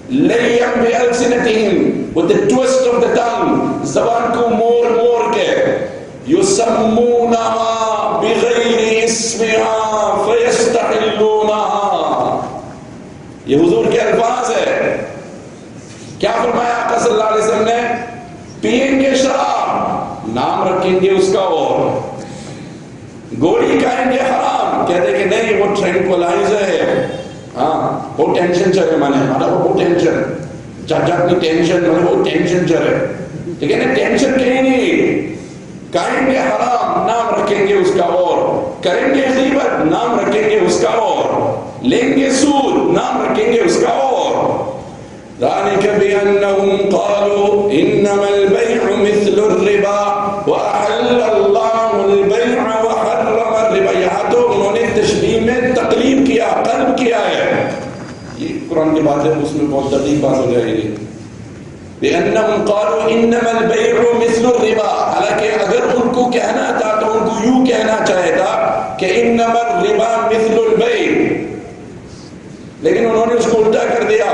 لیم بِأَلْسِنَتِهِمْ with the twist of the tongue، زبان کو مور کے، يُسَمُّونَهَا بِغَيْرِ اسْمِهَا فَيَسْتَحِلُّونَهَا. یہ حضور کے الفاظ ہے. کیا فرمایا آقا صلی اللہ علیہ وسلم نے؟ پیئیں گے شراب، نام رکھیں گے اس کا، اور گولی کھائیں گے حرام، کہتے کہ نہیں وہ ٹرینکولائزر ہے، ہاں وہ ٹینشن چلے مانے ہمارا وہ ٹینشن جاتی ٹینشن مانے وہ ٹینشن چلے، ٹھیک ہے نا، ٹینشن کہیں نہیں. کھائیں گے حرام، نام رکھیں گے اس کا، اور کریں گے غیبت، نام رکھیں گے اس کا، اور لیں گے سود، نام رکھیں گے اس کا، اور ذَلِكَ بِأَنَّهُمْ قَالُوا إِنَّمَا الْبَيْعُ مِثْلُ الرِّبَا وَأَحَلَّ اللَّهُ الْبَيْعَ وَحَرَّمَ الرِّبَا. یہاں تو انہوں نے تشبیہ میں تقلیب کیا، قلب کیا ہے. یہ قرآن کی بات ہے، اس میں بہت دقیق بات ہو جائے گی. بِأَنَّهُمْ قَالُوا إِنَّمَا الْبَيْعُ مِثْلُ الرِّبَا. حالانکہ اگر ان کو کہنا تھا تو ان کو یوں کہنا چاہے تھا کہ إِنَّمَا الرِّبَا مِثْلُ الْبَيْعِ، لیکن انہوں نے اس کو الٹا کر دیا.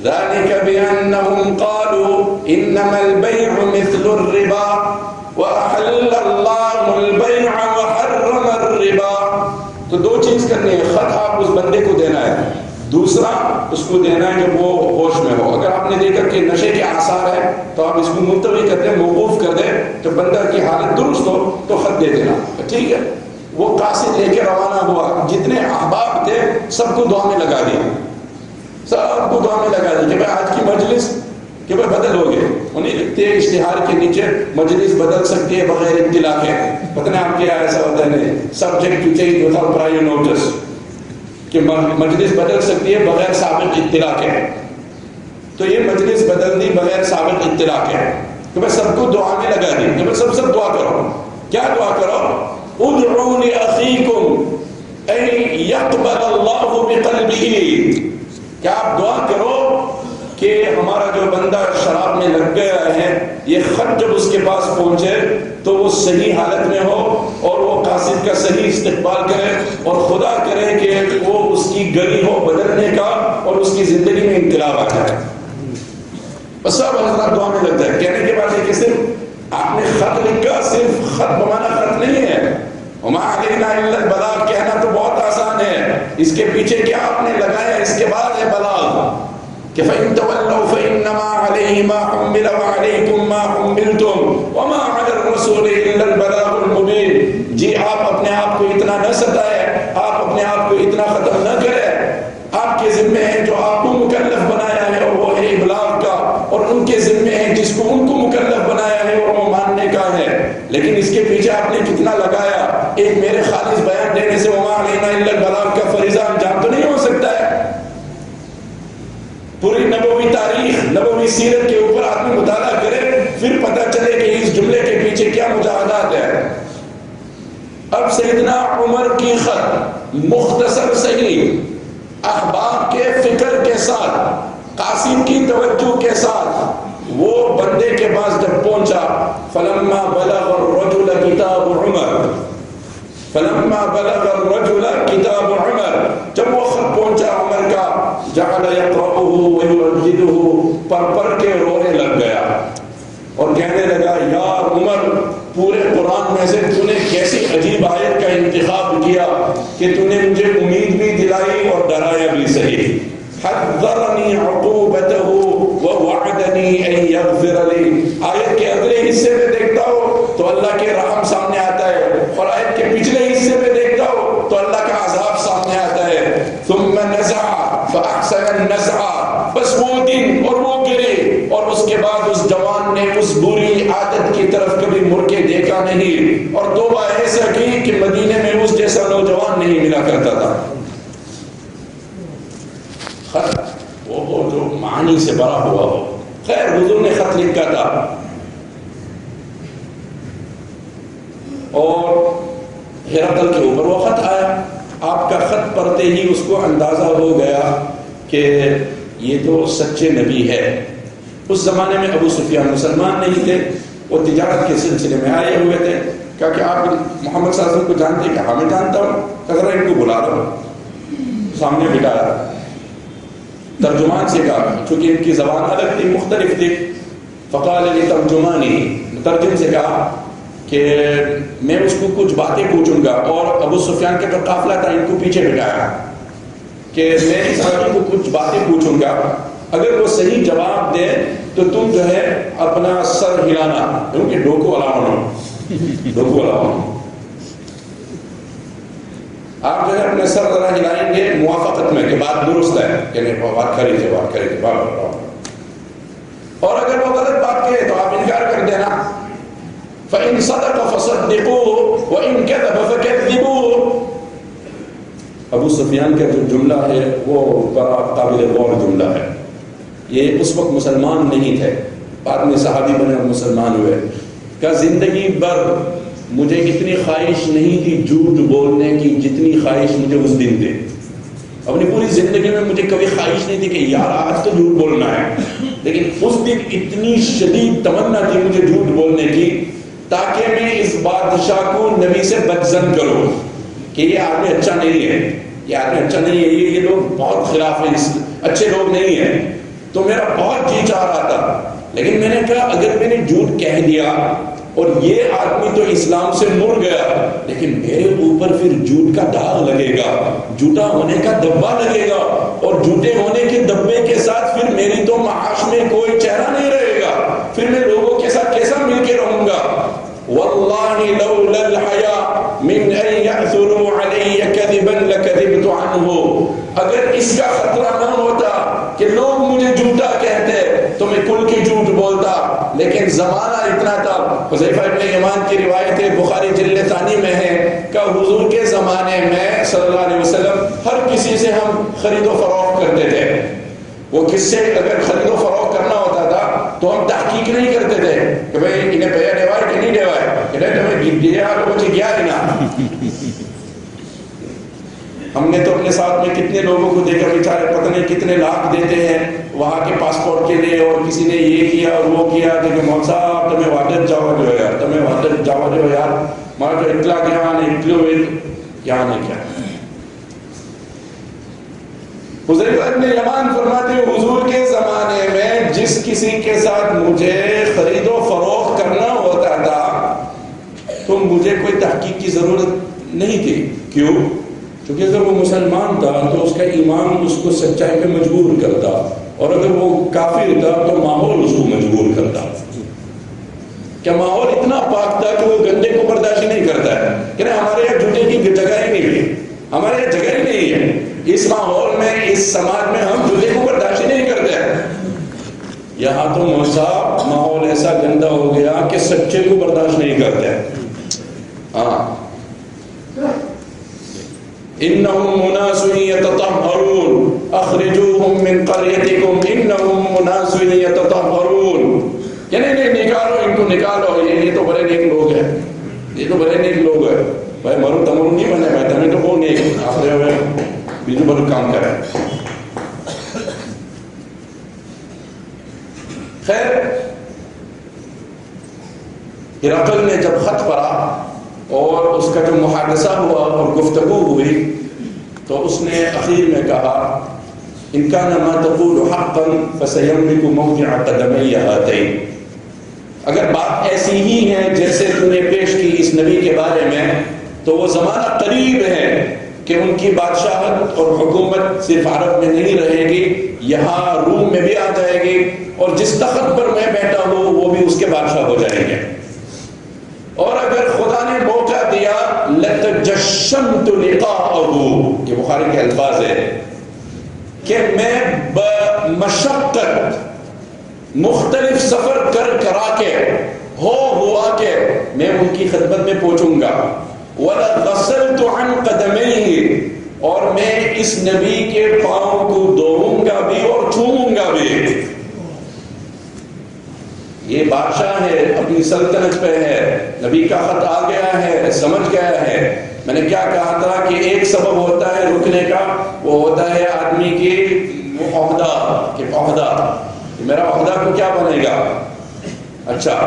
ذَلِكَ بِأَنَّهُمْ قَالُوا إِنَّمَا الْبَيْعُ مِثْلُ الرِّبَا وَأَحَلَّ اللَّهُ الْبَيْعَ وَحَرَّمَ الرِّبَا. تو دو چیز کرنی ہے، خط آپ اس بندے کو دینا ہے، دوسرا اس کو دینا ہے جب وہ ہوش میں ہو. اگر آپ نے دیکھا کہ نشے کے آثار ہے تو آپ اس کو ملتوی کر دیں، موقوف کر دیں، تو بندہ کی حالت درست ہو تو خط دے دینا، ٹھیک ہے. وہ قاصد لے کے روانہ ہوا، جتنے احباب تھے سب کو دعا میں لگا دیا، سب کو دعا میں لگا دیا کہ بھائی آج کی مجلس کہ بھائی بدل ہو گئے. انہیں لکھتے ہیں اشتہار کے نیچے مجلس بدل سکتی ہے بغیر اطلاع کے. پتہ نہیں آپ کے یہاں ایسا ہوتا ہے نہیں، subject to change without prior notice, کہ مجلس بدل سکتی ہے بغیر سابق اطلاع کے. تو یہ مجلس بدل دی بغیر سابق اطلاع کے، کہ بھائی سب کو دعا میں لگا دی کہ بھائی سب دعا کرو. کیا دعا کرو؟ ادعوا لأخيكم أن يقبل الله بقلبه. کیا آپ دعا کرو کہ ہمارا جو بندہ شراب میں لگ گیا ہے، یہ خط جب اس کے پاس پہنچے تو وہ صحیح حالت میں ہو اور وہ قاصد کا صحیح استقبال کرے، اور خدا کرے کہ وہ اس کی گلی ہو بدلنے کا اور اس کی زندگی میں انقلاب آ جائے. بس سب حضرات دعا میں لگ جائے. کہنے کے بعد ہے کہ صرف آپ نے خط لکھا، صرف خط بمانا خط نہیں ہے. وما علینا الا البلاغ کہنا تو بہت آسان ہے، اس کے پیچھے کیا آپ نے لگایا اس کے بعد ہے بلاغ، کہ فَإِن تَوَلَّوْا فَإِنَّمَا عَلَيْهِ مَا حُمِّلَ وَعَلَيْكُمْ مَا حُمِّلْتُمْ وَمَا عَلَى الرَّسُولِ إِلَّا الْبَلَاغُ الْمُبِينُ. جی آپ اپنے آپ کو اتنا نہ ستائے، آپ اپنے آپ کو اتنا ختم نہ کرے. آپ کے ذمے ہے جو آپ کو مکلف بنایا ہے اور وہ ہے ابلاغ کا، اور ان کے ذمے ہے جس کو ان کو مکلف بنایا ہے اور وہ ماننے کا ہے. لیکن اس کے پیچھے آپ نے کتنا لگایا؟ ایک میرے خالص بیان دینے سے وما علینا الا البلاغ کا فریضہ انجام تو نہیں ہو سکتا ہے. پوری نبوی تاریخ، نبوی سیرت کے اوپر آدمی مطالعہ کرے، پھر پتہ چلے کہ اس جملے کے پیچھے کیا مجاہدات ہے. اب سیدنا عمر کی خط مختصر صحیح احباب کے فکر کے ساتھ قاسم کی توجہ کے ساتھ وہ بندے کے پاس جب پہنچا، فلما بلغ الرجل کتاب عمر، فلما بلغ الرجل کتاب عمر، جب وہ خط پہنچا عمر کا، جعل يقرأه ويردده، پڑھ کے رونے لگ گیا اور کہنے لگا یار عمر، پورے قرآن میں سے تو نے کیسی عجیب آیت کا انتخاب کیا کہ تو نے مجھے امید بھی دلائی اور ڈرایا بھی صحیح. حذرنی عقوبته ووعدنی ان یغفر لی. آیت کے اگلے حصے میں دیکھتا ہو تو اللہ کے رحم سامنے آتا ہے، اور آیت کے پچھلے حصے میں دیکھتا ہو تو اللہ کا عذاب سامنے آتا ہے. ثم نزع فاحسن النزع، بس وہ دن اور وہ گرے، اور اس کے بعد اس جوان نے اس بری عادت کی طرف کبھی مڑ کے دیکھا نہیں، اور توبہ ایسا کی کہ مدینے میں اس جیسا نوجوان نہیں ملا کرتا تھا. خط وہ جو معنی سے بھرا ہوا ہو. خیر حضور نے خط لکھا تھا اور ہرقل کے اوپر وہ خط آیا. آپ کا خط پڑھتے ہی اس کو اندازہ ہو گیا کہ یہ تو سچے نبی ہے. اس زمانے میں ابو سفیان مسلمان نہیں تھے، وہ تجارت کے سلسلے میں آئے ہوئے تھے. کہا کہ آپ محمد صلی اللہ علیہ وسلم کو جانتے ہیں؟ کہ ہاں میں جانتا ہوں. ذرا ان کو بلا رہا ہوں. سامنے بٹھایا، ترجمان سے کہا، چونکہ ان کی زبان الگ تھی، مختلف تھی. فقال لترجمانی، مترجم سے کہا کہ میں اس کو کچھ باتیں پوچھوں گا، اور ابو سفیان کا جو قافلہ تھا ان کو پیچھے بٹھایا کہ میں اس آدمی کو کچھ باتیں پوچھوں گا، اگر وہ صحیح جواب دے تو تم جو ہے اپنا سر ہلانا، کیونکہ ڈوکو والا ہونا، ڈوکو والا ہونا، آپ جو ہے اپنے سر ذرا ہلائیں گے موافقت میں کہ بات درست ہے، کہ نہیں بات کری تھے، بات کری تھے، اور اگر وہ غلط بات کہے تو آپ انکار کر دینا. فَإِن صَدَقَ فَصَدِّقُوهُ وَإِن كَذَبَ فَكَذِّبُوهُ. ابو سفیان کا جو جملہ ہے وہ بڑا قابل غور جملہ ہے. یہ اس وقت مسلمان نہیں تھے، بعد میں صحابی بنے اور مسلمان ہوئے. کہ زندگی بھر مجھے اتنی خواہش نہیں تھی جھوٹ بولنے کی جتنی خواہش مجھے اس دن تھی. اپنی پوری زندگی میں مجھے کبھی خواہش نہیں تھی کہ یار آج تو جھوٹ بولنا ہے، لیکن اس دن اتنی شدید تمنا تھی مجھے جھوٹ بولنے کی تاکہ میں اس بادشاہ کو نبی سے بدظن کروں کہ یہ آدمی اچھا نہیں ہے، یہ آدمی اچھا نہیں ہے، یہ لوگ بہت خلاف ہیں، اچھے لوگ نہیں ہیں. تو میرا بہت جی چاہ رہا تھا، لیکن میں نے کہا اگر میں نے جھوٹ کہہ دیا اور یہ آدمی تو اسلام سے مڑ گیا، لیکن میرے اوپر پھر جھوٹ کا داغ لگے گا، جھوٹا ہونے کا دبا لگے گا، اور جھوٹے ہونے کے دبے کے ساتھ پھر میری تو معاش میں کوئی چہرہ نہیں رہے گا، پھر میں لوگوں کے ساتھ کیسا مل کے رہوں گا. واللہ لولا الحیاء من ان یأثروا علی کذبا لکذبت عنہ. اگر اس کا خطرہ نہ ہوتا کہ لوگ مجھے جھوٹا کہتے تو میں کل کی جھوٹ بولتا، لیکن زمانہ اتنا تھا. حذیفہ ابن یمان کی روایت ہے، بخاری جلد ثانی میں ہے کہ حضور کے زمانے میں صلی اللہ علیہ وسلم ہر کسی سے ہم خرید و فروخت کرتے تھے. وہ کس سے اگر خرید و فروخت کرنا ہوتا تھا تو ہم تحقیق نہیں کرتے تھے کہ بھئی انہیں پیسہ دیوا ہے کہ نہیں دیوا ہے، کہ نہیں تمہیں دیا تو مجھے کیا دینا. ہم نے تو اپنے ساتھ میں کتنے لوگوں کو دیکھا بیچارے پتہ نہیں کتنے لاکھ دیتے ہیں وہاں کے پاسپورٹ کے لیے، اور کسی نے یہ کیا اور وہ کیا کہ مول صاحب تمہیں واٹر جاوا جو ہے یار، تمہیں واٹر جاوا جو ہے یار، مارا تو اطلاع کیا نہیں کیا نہیں کیا. حذیفہ ابن یمان فرماتے ہیں حضور کے زمانے میں جس کسی کے ساتھ مجھے خرید و فروخت کرنا ہوتا تھا تو مجھے کوئی تحقیق کی ضرورت نہیں تھی. کیوں؟ کیونکہ اگر وہ مسلمان تھا تو اس کا ایمان اس کو سچائی پہ مجبور کرتا، اور اگر وہ کافر تھا تو ماحول اس کو مجبور کرتا. کیا ماحول اتنا پاک تھا کہ وہ گندے کو برداشت نہیں کرتا ہے کہ ہمارے یہاں جھوٹے کی جگہ ہی نہیں ہے، ہمارے یہاں جگہ ہی نہیں ہے، اس ماحول میں اس سماج میں ہم جھوٹے کو برداشت ہی نہیں کرتے ہیں. یہاں تو مصعب ماحول ایسا گندا ہو گیا کہ سچے کو برداشت نہیں کرتے. ہاں انہم مناس یتطہرون اخرجوہم من قریتکم انہم مناس یتطہرون. کہ نہیں نکالو ان کو، نکالو، یہ تو بڑے نیک لوگ ہیں، یہ تو بڑے نیک لوگ ہیں. بھائی مرو تمرو نہیں بنے بھائی، تمہیں تو وہ نیک آخرے ہوئے بیجو بڑا کام کرے. خیر، ہرقل نے جب خط پڑھا اور اس کا جو محادثہ ہوا اور گفتگو ہوئی تو اس نے اخیر میں کہا ان کان ما تقول حقا فسيملك موضع قدمي هاتين، اگر بات ایسی ہی ہے جیسے تم نے پیش کی اس نبی کے بارے میں تو وہ زمانہ قریب ہے کہ ان کی بادشاہت اور حکومت صرف عرب میں نہیں رہے گی، یہاں روم میں بھی آ جائے گی، اور جس تخت پر میں بیٹھا ہوں وہ بھی اس کے بادشاہ ہو جائیں گے، اور اگر خدا نے موقع دیا لتجشمت لقاءه، یہ بخاری کے الفاظ ہے کہ میں بمشقت مختلف سفر کرا کے ہوا کہ میں ان کی خدمت میں پہنچوں گا، وَلَغَسَلْتُ عَنْ قَدَمَيْهِ، اور میں اس نبی کے پاؤں کو دھوؤں گا بھی اور چھوؤں گا بھی۔ یہ بادشاہ ہے، اپنی سلطنت پہ ہے، نبی کا خط آ گیا ہے، سمجھ گیا ہے۔ میں نے کیا کہا تھا کہ ایک سبب ہوتا ہے رکنے کا، وہ ہوتا ہے آدمی کی عہدہ، کہ عہدہ میرا عہدہ کو کیا بنے گا۔ اچھا،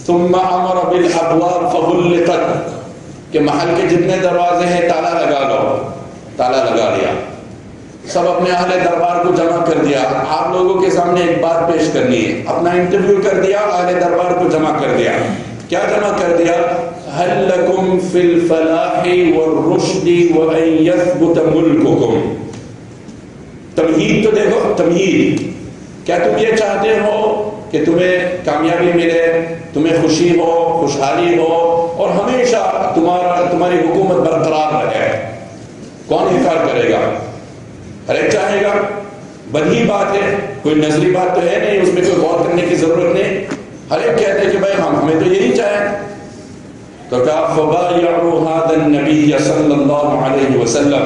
ثم امر بالابواب فغلقت، کہ محل کے جتنے دروازے ہیں تالا لگا لو، تالا لگا لیا، سب اپنے اہل دربار کو جمع کر دیا۔ آپ لوگوں کے سامنے ایک بات پیش کرنی ہے، اپنا انٹرویو کر دیا، اہل دربار کو جمع کر دیا۔ کیا جمع کر دیا؟ هل لكم في الفلاح والرشد وان يثبت ملككم، تمہید تو دیکھو، تمہید، کیا تم یہ چاہتے ہو کہ تمہیں کامیابی ملے، تمہیں خوشی ہو، خوشحالی ہو، اور ہمیشہ تمہاری حکومت برقرار رہے؟ کون انکار کرے گا؟ ہر ایک چاہے گا، بدیہی بات ہے، کوئی نظری بات تو ہے نہیں، اس میں کوئی غور کرنے کی ضرورت نہیں، ہر ایک کہتے ہیں کہ بھائی ہمیں تو یہی چاہیں۔ تو کہا فبایعوا هذا النبی صلی اللہ علیہ وسلم،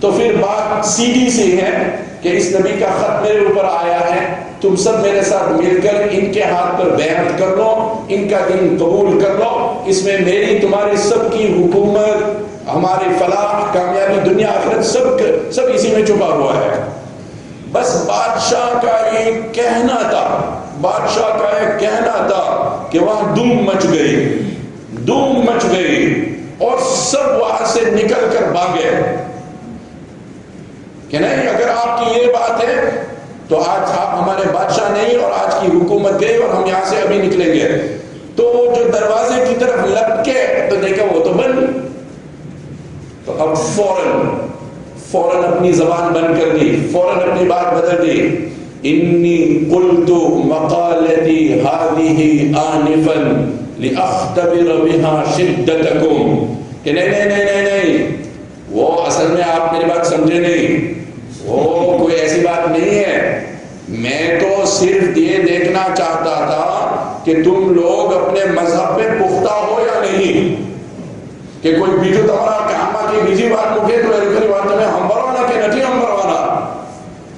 تو پھر بات سیدھی سی ہے کہ اس نبی کا خط میرے اوپر آیا ہے، تم سب میرے ساتھ مل کر ان کے ہاتھ پر بیعت کر لو، ان کا دین قبول کر لو، اس میں میری تمہاری سب کی حکومت، ہماری فلاح، کامیابی دنیا آخرت سب اسی میں چھپا ہوا ہے۔ بس بادشاہ کا یہ کہنا تھا، بادشاہ کا یہ کہنا تھا کہ وہاں دھوم مچ گئی، دھوم مچ گئی، اور سب وہاں سے نکل کر بھاگے کہ نہیں، اگر آپ کی یہ بات ہے تو آج آپ ہمارے بادشاہ نہیں، اور آج کی حکومت گئی اور ہم یہاں سے ابھی نکلیں گے۔ تو جو دروازے کی طرف لپکے تو دیکھا وہ تو بند، تو اب فوراً اپنی زبان بند کر دی، فوراً اپنی بات بدل دی۔ انی قلت مقالتی هذه آنفا لأختبر بها شدتکم، کہ نہیں، وہ اصل میں آپ میری بات سمجھے نہیں، وہ کوئی ایسی بات نہیں ہے، میں تو صرف یہ دیکھنا چاہتا تھا کہ تم لوگ اپنے مذہب پہ پختہ ہو یا نہیں، کہ کوئی بیجو تمہارا کہاں کی بیجی بات مکھے تو ایک بات تمہیں ہم بروانا کہ نٹی ہم بروانا۔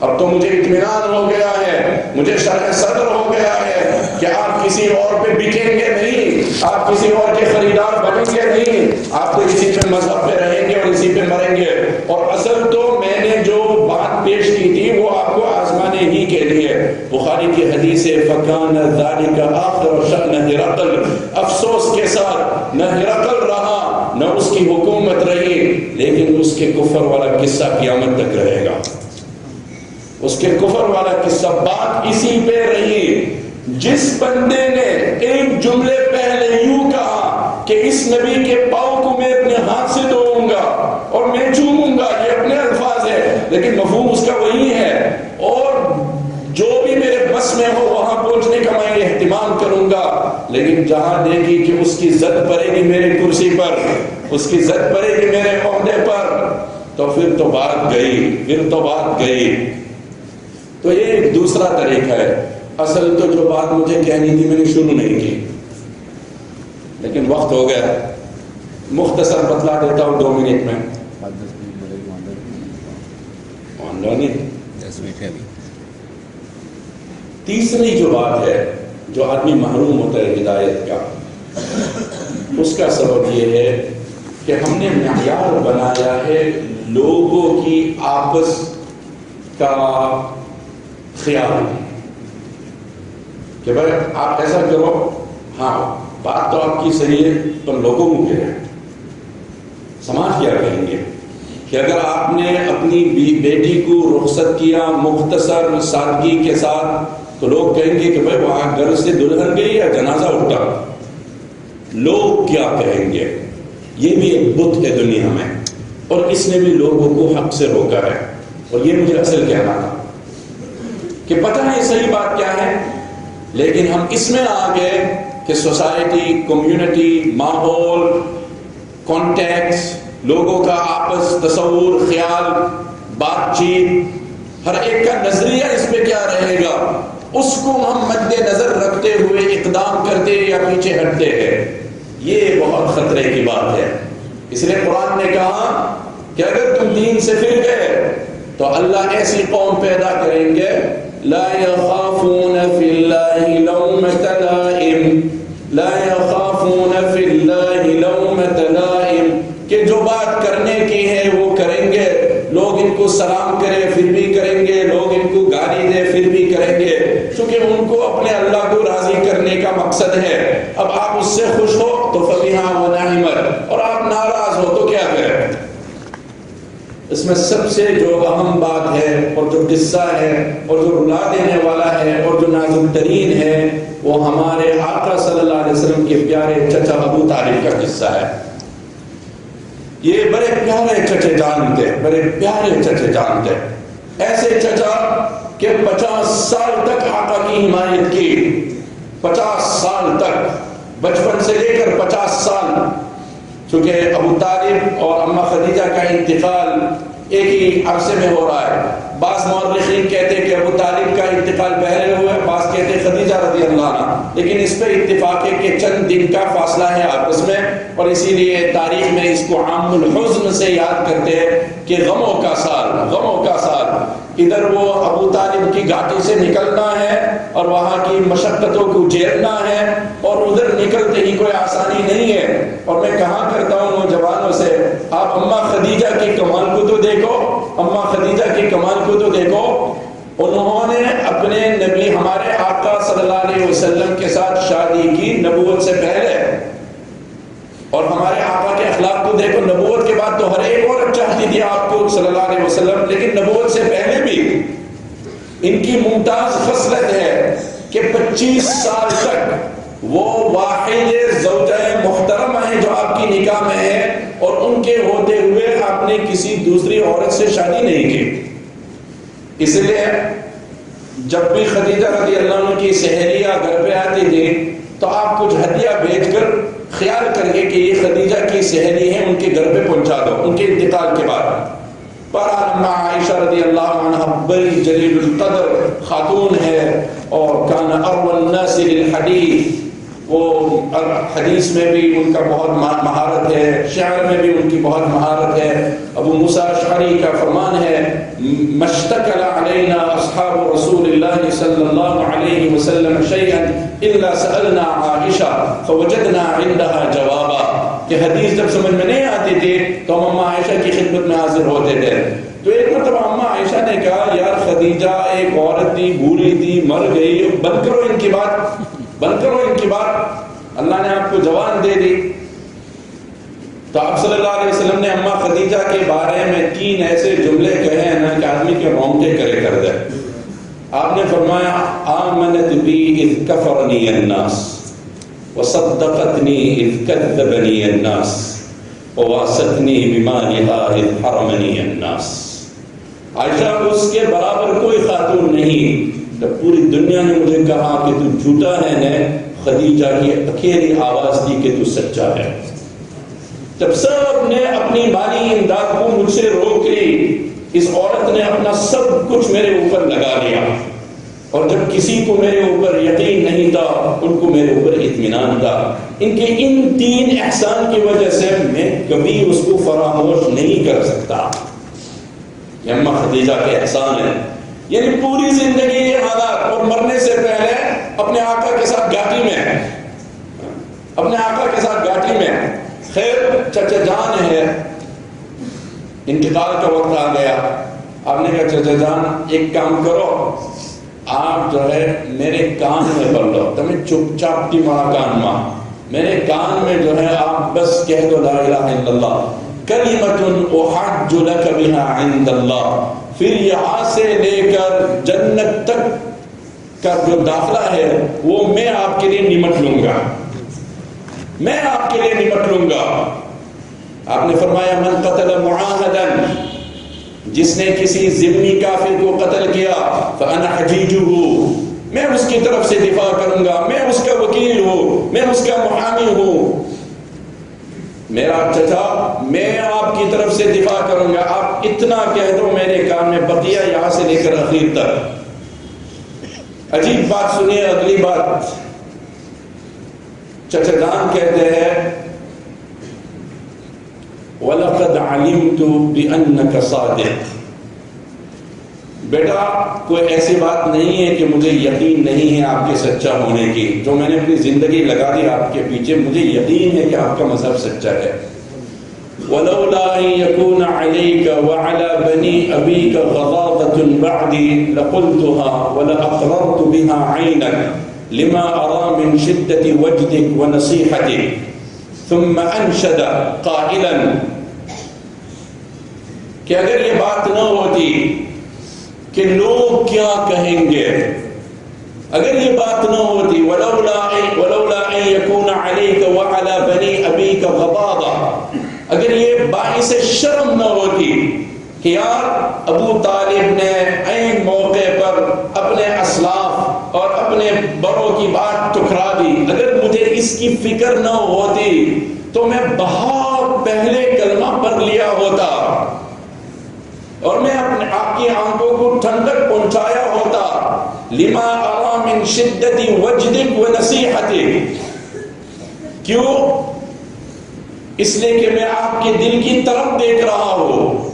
اب تو مجھے اطمینان ہو گیا ہے، مجھے شرح صدر ہو گیا ہے کہ آپ کسی اور پہ بکیں گے نہیں، آپ کسی اور کے خریدار بنیں گے نہیں، آپ تو اسی پہ مذہب پہ رہیں گے اور اسی پہ مریں گے۔ اور اصل تو میں نے جو بات پیش کی تھی وہ آپ کو آزمانے ہی کے لیے۔ بخاری کی حدیث ہے فَكَانَ ذَلِكَ آخِرَ شَأْنِ ہرقل، افسوس کے ساتھ نہ ہرقل رہا نہ اس کی حکومت رہی، لیکن اس کے کفر والا قصہ قیامت تک رہے گا، اس کے کفر والا قصہ۔ بات اسی پہ رہی، جس بندے نے ایک جملے پہلے یوں کہا کہ اس نبی کے پاؤں کو میں اپنے ہاتھ سے دھوؤں گا اور میں چوموں گا، یہ اپنے الفاظ ہے لیکن مفہوم اس کا وہی ہے، اور جو بھی میرے بس میں ہو وہاں پہنچنے کا میں اہتمام کروں گا، لیکن جہاں دیکھی کہ اس کی زد پڑے گی میرے کرسی پر، اس کی زد پڑے گی میرے عہدے پر، تو پھر تو بات گئی۔ تو یہ ایک دوسرا طریقہ ہے۔ اصل تو جو بات مجھے کہنی تھی میں نے شروع نہیں کی، لیکن وقت ہو گیا، مختصر بتلا دیتا ہوں 2 منٹ میں۔ تیسری جو بات ہے، جو آدمی محروم ہوتا ہے ہدایت کا، اس کا سبب یہ ہے کہ ہم نے معیار بنایا ہے لوگوں کی آپس کا خیال، کہ بھائی آپ ایسا کرو، ہاں بات تو آپ کی صحیح ہے، تو لوگوں کو کیا ہے، سماج کیا کہیں گے کہ اگر آپ نے اپنی بیٹی کو رخصت کیا مختصر سادگی کے ساتھ تو لوگ کہیں گے کہ بھائی وہاں گھر سے دلہن گئی یا جنازہ اٹھا، لوگ کیا کہیں گے۔ یہ بھی ایک بت ہے دنیا میں، اور اس نے بھی لوگوں کو حق سے روکا ہے۔ اور یہ مجھے اصل کہنا تھا کہ پتہ نہیں صحیح بات کیا ہے، لیکن ہم اس میں آ گئے کہ سوسائٹی، کمیونٹی، ماحول، کانٹیکٹس، لوگوں کا آپس تصور، خیال، بات چیت، ہر ایک کا نظریہ اس پہ کیا رہے گا، اس کو ہم مد نظر رکھتے ہوئے اقدام کرتے یا پیچھے ہٹتے ہیں۔ یہ بہت خطرے کی بات ہے۔ اس لیے قرآن نے کہا کہ اگر تم دین سے پھر گئے تو اللہ ایسی قوم پیدا کریں گے لا يخافون فی اللہ لومۃ لائم، لا يخافون فی اللہ لومۃ لائم، کہ جو بات کرنے کی ہے وہ کریں گے، لوگ ان کو سلام کرے پھر بھی کریں گے، لوگ ان کو گالی دے پھر بھی کریں گے، چونکہ ان کو اپنے اللہ کو راضی کرنے کا مقصد ہے۔ اب آپ اس سے خوش ہو تو فبہا ونعمت، اور آپ ناراض ہو تو کیا کریں۔ اس میں سب سے جو اہم بات ہے اور جو قصہ ہے اور جو رلا دینے والا ہے اور جو نازک ترین ہے وہ ہمارے آقا صلی اللہ علیہ وسلم کے پیارے چچا ابو طالب کا قصہ ہے۔ یہ بڑے پیارے چچے جان تھے، بڑے پیارے چچے جان تھے، ایسے چچا کہ 50 سال تک آقا کی حمایت کی، 50 سال تک، بچپن سے لے کر 50 سال، چونکہ ابو طالب اور اماں خدیجہ کا انتقال ایک ہی عرصے میں ہو رہا ہے۔ بعض مورخین کہتے ہیں کہ ابو طالب کا انتقال پہلے ہوا ہے، بعض کہتے ہیں خدیجہ رضی اللہ عنہ، لیکن اس پر اتفاق ہے کہ چند دن کا فاصلہ ہے آپس میں، اور اسی لیے تاریخ میں اس کو عام الحزن سے یاد کرتے ہیں کہ غموں کا سال، غموں کا سال۔ ادھر وہ ابو طالب کی گھاٹی سے نکلنا ہے اور وہاں کی مشقتوں کو جھیلنا ہے، اور ادھر نکلتے ہی کوئی آسانی نہیں ہے۔ اور میں کہاں کرتا ہوں نوجوانوں سے، آپ اماں خدیجہ کی کمال کو تو دیکھو، اماں خدیجہ کی کمال کو تو دیکھو، انہوں نے اپنے نبی ہمارے آقا صلی اللہ علیہ وسلم کے ساتھ شادی کی نبوت سے پہلے، اور ہمارے آقا کے اخلاق کو دیکھو، نبوت کے بعد تو ہر ایک عورت چاہتی تھی آپ کو صلی اللہ علیہ وسلم، لیکن نبوت سے پہلے بھی ان کی ممتاز خصلت ہے کہ 25 سال تک وہ واحد زوجہ محترمہ ہیں جو آپ کی نکاح میں ہے، اور ان کے ہوتے ہوئے آپ نے کسی دوسری عورت سے شادی نہیں کی۔ اس لیے جب بھی خدیجہ رضی اللہ عنہ کی سہیلیاں گھر پہ آتی تھی تو آپ کچھ ہدیہ بھیج کر خیال کریے کہ یہ خدیجہ کی سہیلی ہیں، ان کے گھر پہ پہنچا دو ان کے انتقال کے بعد۔ پر عائشہ رضی اللہ عنہ بڑی جلیل القدر خاتون ہے، اور کان اروى الناس للحدیث، وہ حدیث میں بھی ان کا بہت مہارت ہے، شعر میں بھی ان کی بہت مہارت ہے۔ ابو موسیٰ اشعری کا فرمان ہے مشتکل علینا اصحاب رسول اللہ صلی اللہ علیہ وسلم شیئا الا سألنا عائشہ فوجدنا عندها جوابا، کہ حدیث جب سمجھ میں نہیں آتی تھی تو ہم اماں عائشہ کی خدمت میں حاضر ہوتے تھے۔ تو ایک مرتبہ اماں عائشہ نے کہا یار خدیجہ ایک عورت تھی، بوڑھی تھی، مر گئی، بند کرو ان کی بات، بند کرو ان کی بات، اللہ نے آپ کو جوان دے دی۔ تو آپ صلی اللہ علیہ وسلم نے اماں خدیجہ کے بارے میں 3 ایسے جملے کہے ہیں نا کہ آدمی کے رونگٹے کرے کر دے۔ آپ نے فرمایا آمنت بی اذ کفرنی الناس وصدقتنی اذ کذبنی الناس وواستنی بمالها اذ حرمنی الناس۔ عائشہ اس کے برابر کوئی خاتون نہیں، جب پوری دنیا نے مجھے کہا کہ تو جھوٹا ہے نے خدیجہ کی اکیلی آواز دی کہ تو سچا ہے۔ جب سب نے اپنی مالی امداد کو مجھ سے روک لی، اس عورت نے اپنا سب کچھ میرے اوپر لگا لیا، اور جب کسی کو میرے اوپر یقین نہیں تھا ان کو میرے اوپر اطمینان تھا۔ ان کے ان 3 احسان کی وجہ سے میں کبھی اس کو فراموش نہیں کر سکتا۔ یہ اماں خدیجہ کے احسان ہے، یعنی پوری زندگی یہ حالات، اور مرنے سے پہلے اپنے آقا کے ساتھ گھاٹی میں، اپنے آقا کے ساتھ گھاٹی میں۔ خیر چچا جان ہے، انتقال کا وقت آ گیا، آپ نے کہا چچا جان ایک کام کرو، آپ آپ جو ہے میرے کان میں پڑھ لو، تمہیں چپ چاپ کی ماں کان ماں، میرے کان میں جو ہے آپ بس کہہ دو لا الہ الا اللہ کلمۃ احج لک بها عند اللہ، پھر یہاں سے لے کر جنت تک کا جو داخلہ ہے وہ میں آپ کے لیے نمٹ لوں گا، میں آپ کے لیے نمٹ لوں گا۔ آپ نے فرمایا من قتل معاہدا، جس نے کسی ذمہ کافر کو قتل کیا، فانا حجیجہ، میں اس کی طرف سے دفاع کروں گا، میں اس کا وکیل ہوں، میں اس کا محامی ہوں، میرا چچا میں آپ کی طرف سے دفاع کروں گا، آپ اتنا کہہ دو میرے کان میں، بقیہ یہاں سے لے کر اخیر تک۔ عجیب بات سنیے، اگلی بات چچا جان کہتے ہیں وَلَقَدْ عَلِمْتُ بِأَنَّكَ صَادِقٌ، بیٹا کوئی ایسی بات نہیں ہے کہ مجھے یقین نہیں ہے آپ کے سچا ہونے کی، جو میں نے اپنی زندگی لگا دی آپ کے پیچھے، مجھے یقین ہے کہ آپ کا مذہب سچا ہے۔ وَلَوْلَا أَن يَكُونَ عَلَيْكَ وَعَلَى بَنِي أَبِيكَ غَضَاضَةٌ بَعْدِي لَقُلْتُهَا وَلَأَقْرَرْتُ بِهَا عَيْنَكَ لِمَا أَرَى مِنْ شِدَّةِ وَجْدِكَ وَنَصِيحَتِكَ ثُمَّ أَنْشَدَ قَائِلًا، کہ اگر یہ بات نہ ہوتی کہ لوگ کیا کہیں گے، اگر یہ بات نہ ہوتی وَلَوْلَا أَن يَكُونَ عَلَيْكَ وَعَلَى بَنِي أَبِيكَ غَضَاضَةٌ، اگر یہ باعث شرم نہ ہوتی کہ یار ابو طالب نے عین موقع پر اپنے اسلاف اور اپنے بڑوں کی بات ٹکرا دی، اگر مجھے اس کی فکر نہ ہوتی تو میں بہت پہلے کلمہ پڑھ لیا ہوتا اور میں اپنے آپ کی آنکھوں کو ٹھنڈک پہنچایا ہوتا۔ لما ارى من شدت وجدک ونصیحتک، کیوں؟ اس لیے کہ میں آپ کے دل کی طرف دیکھ رہا ہوں۔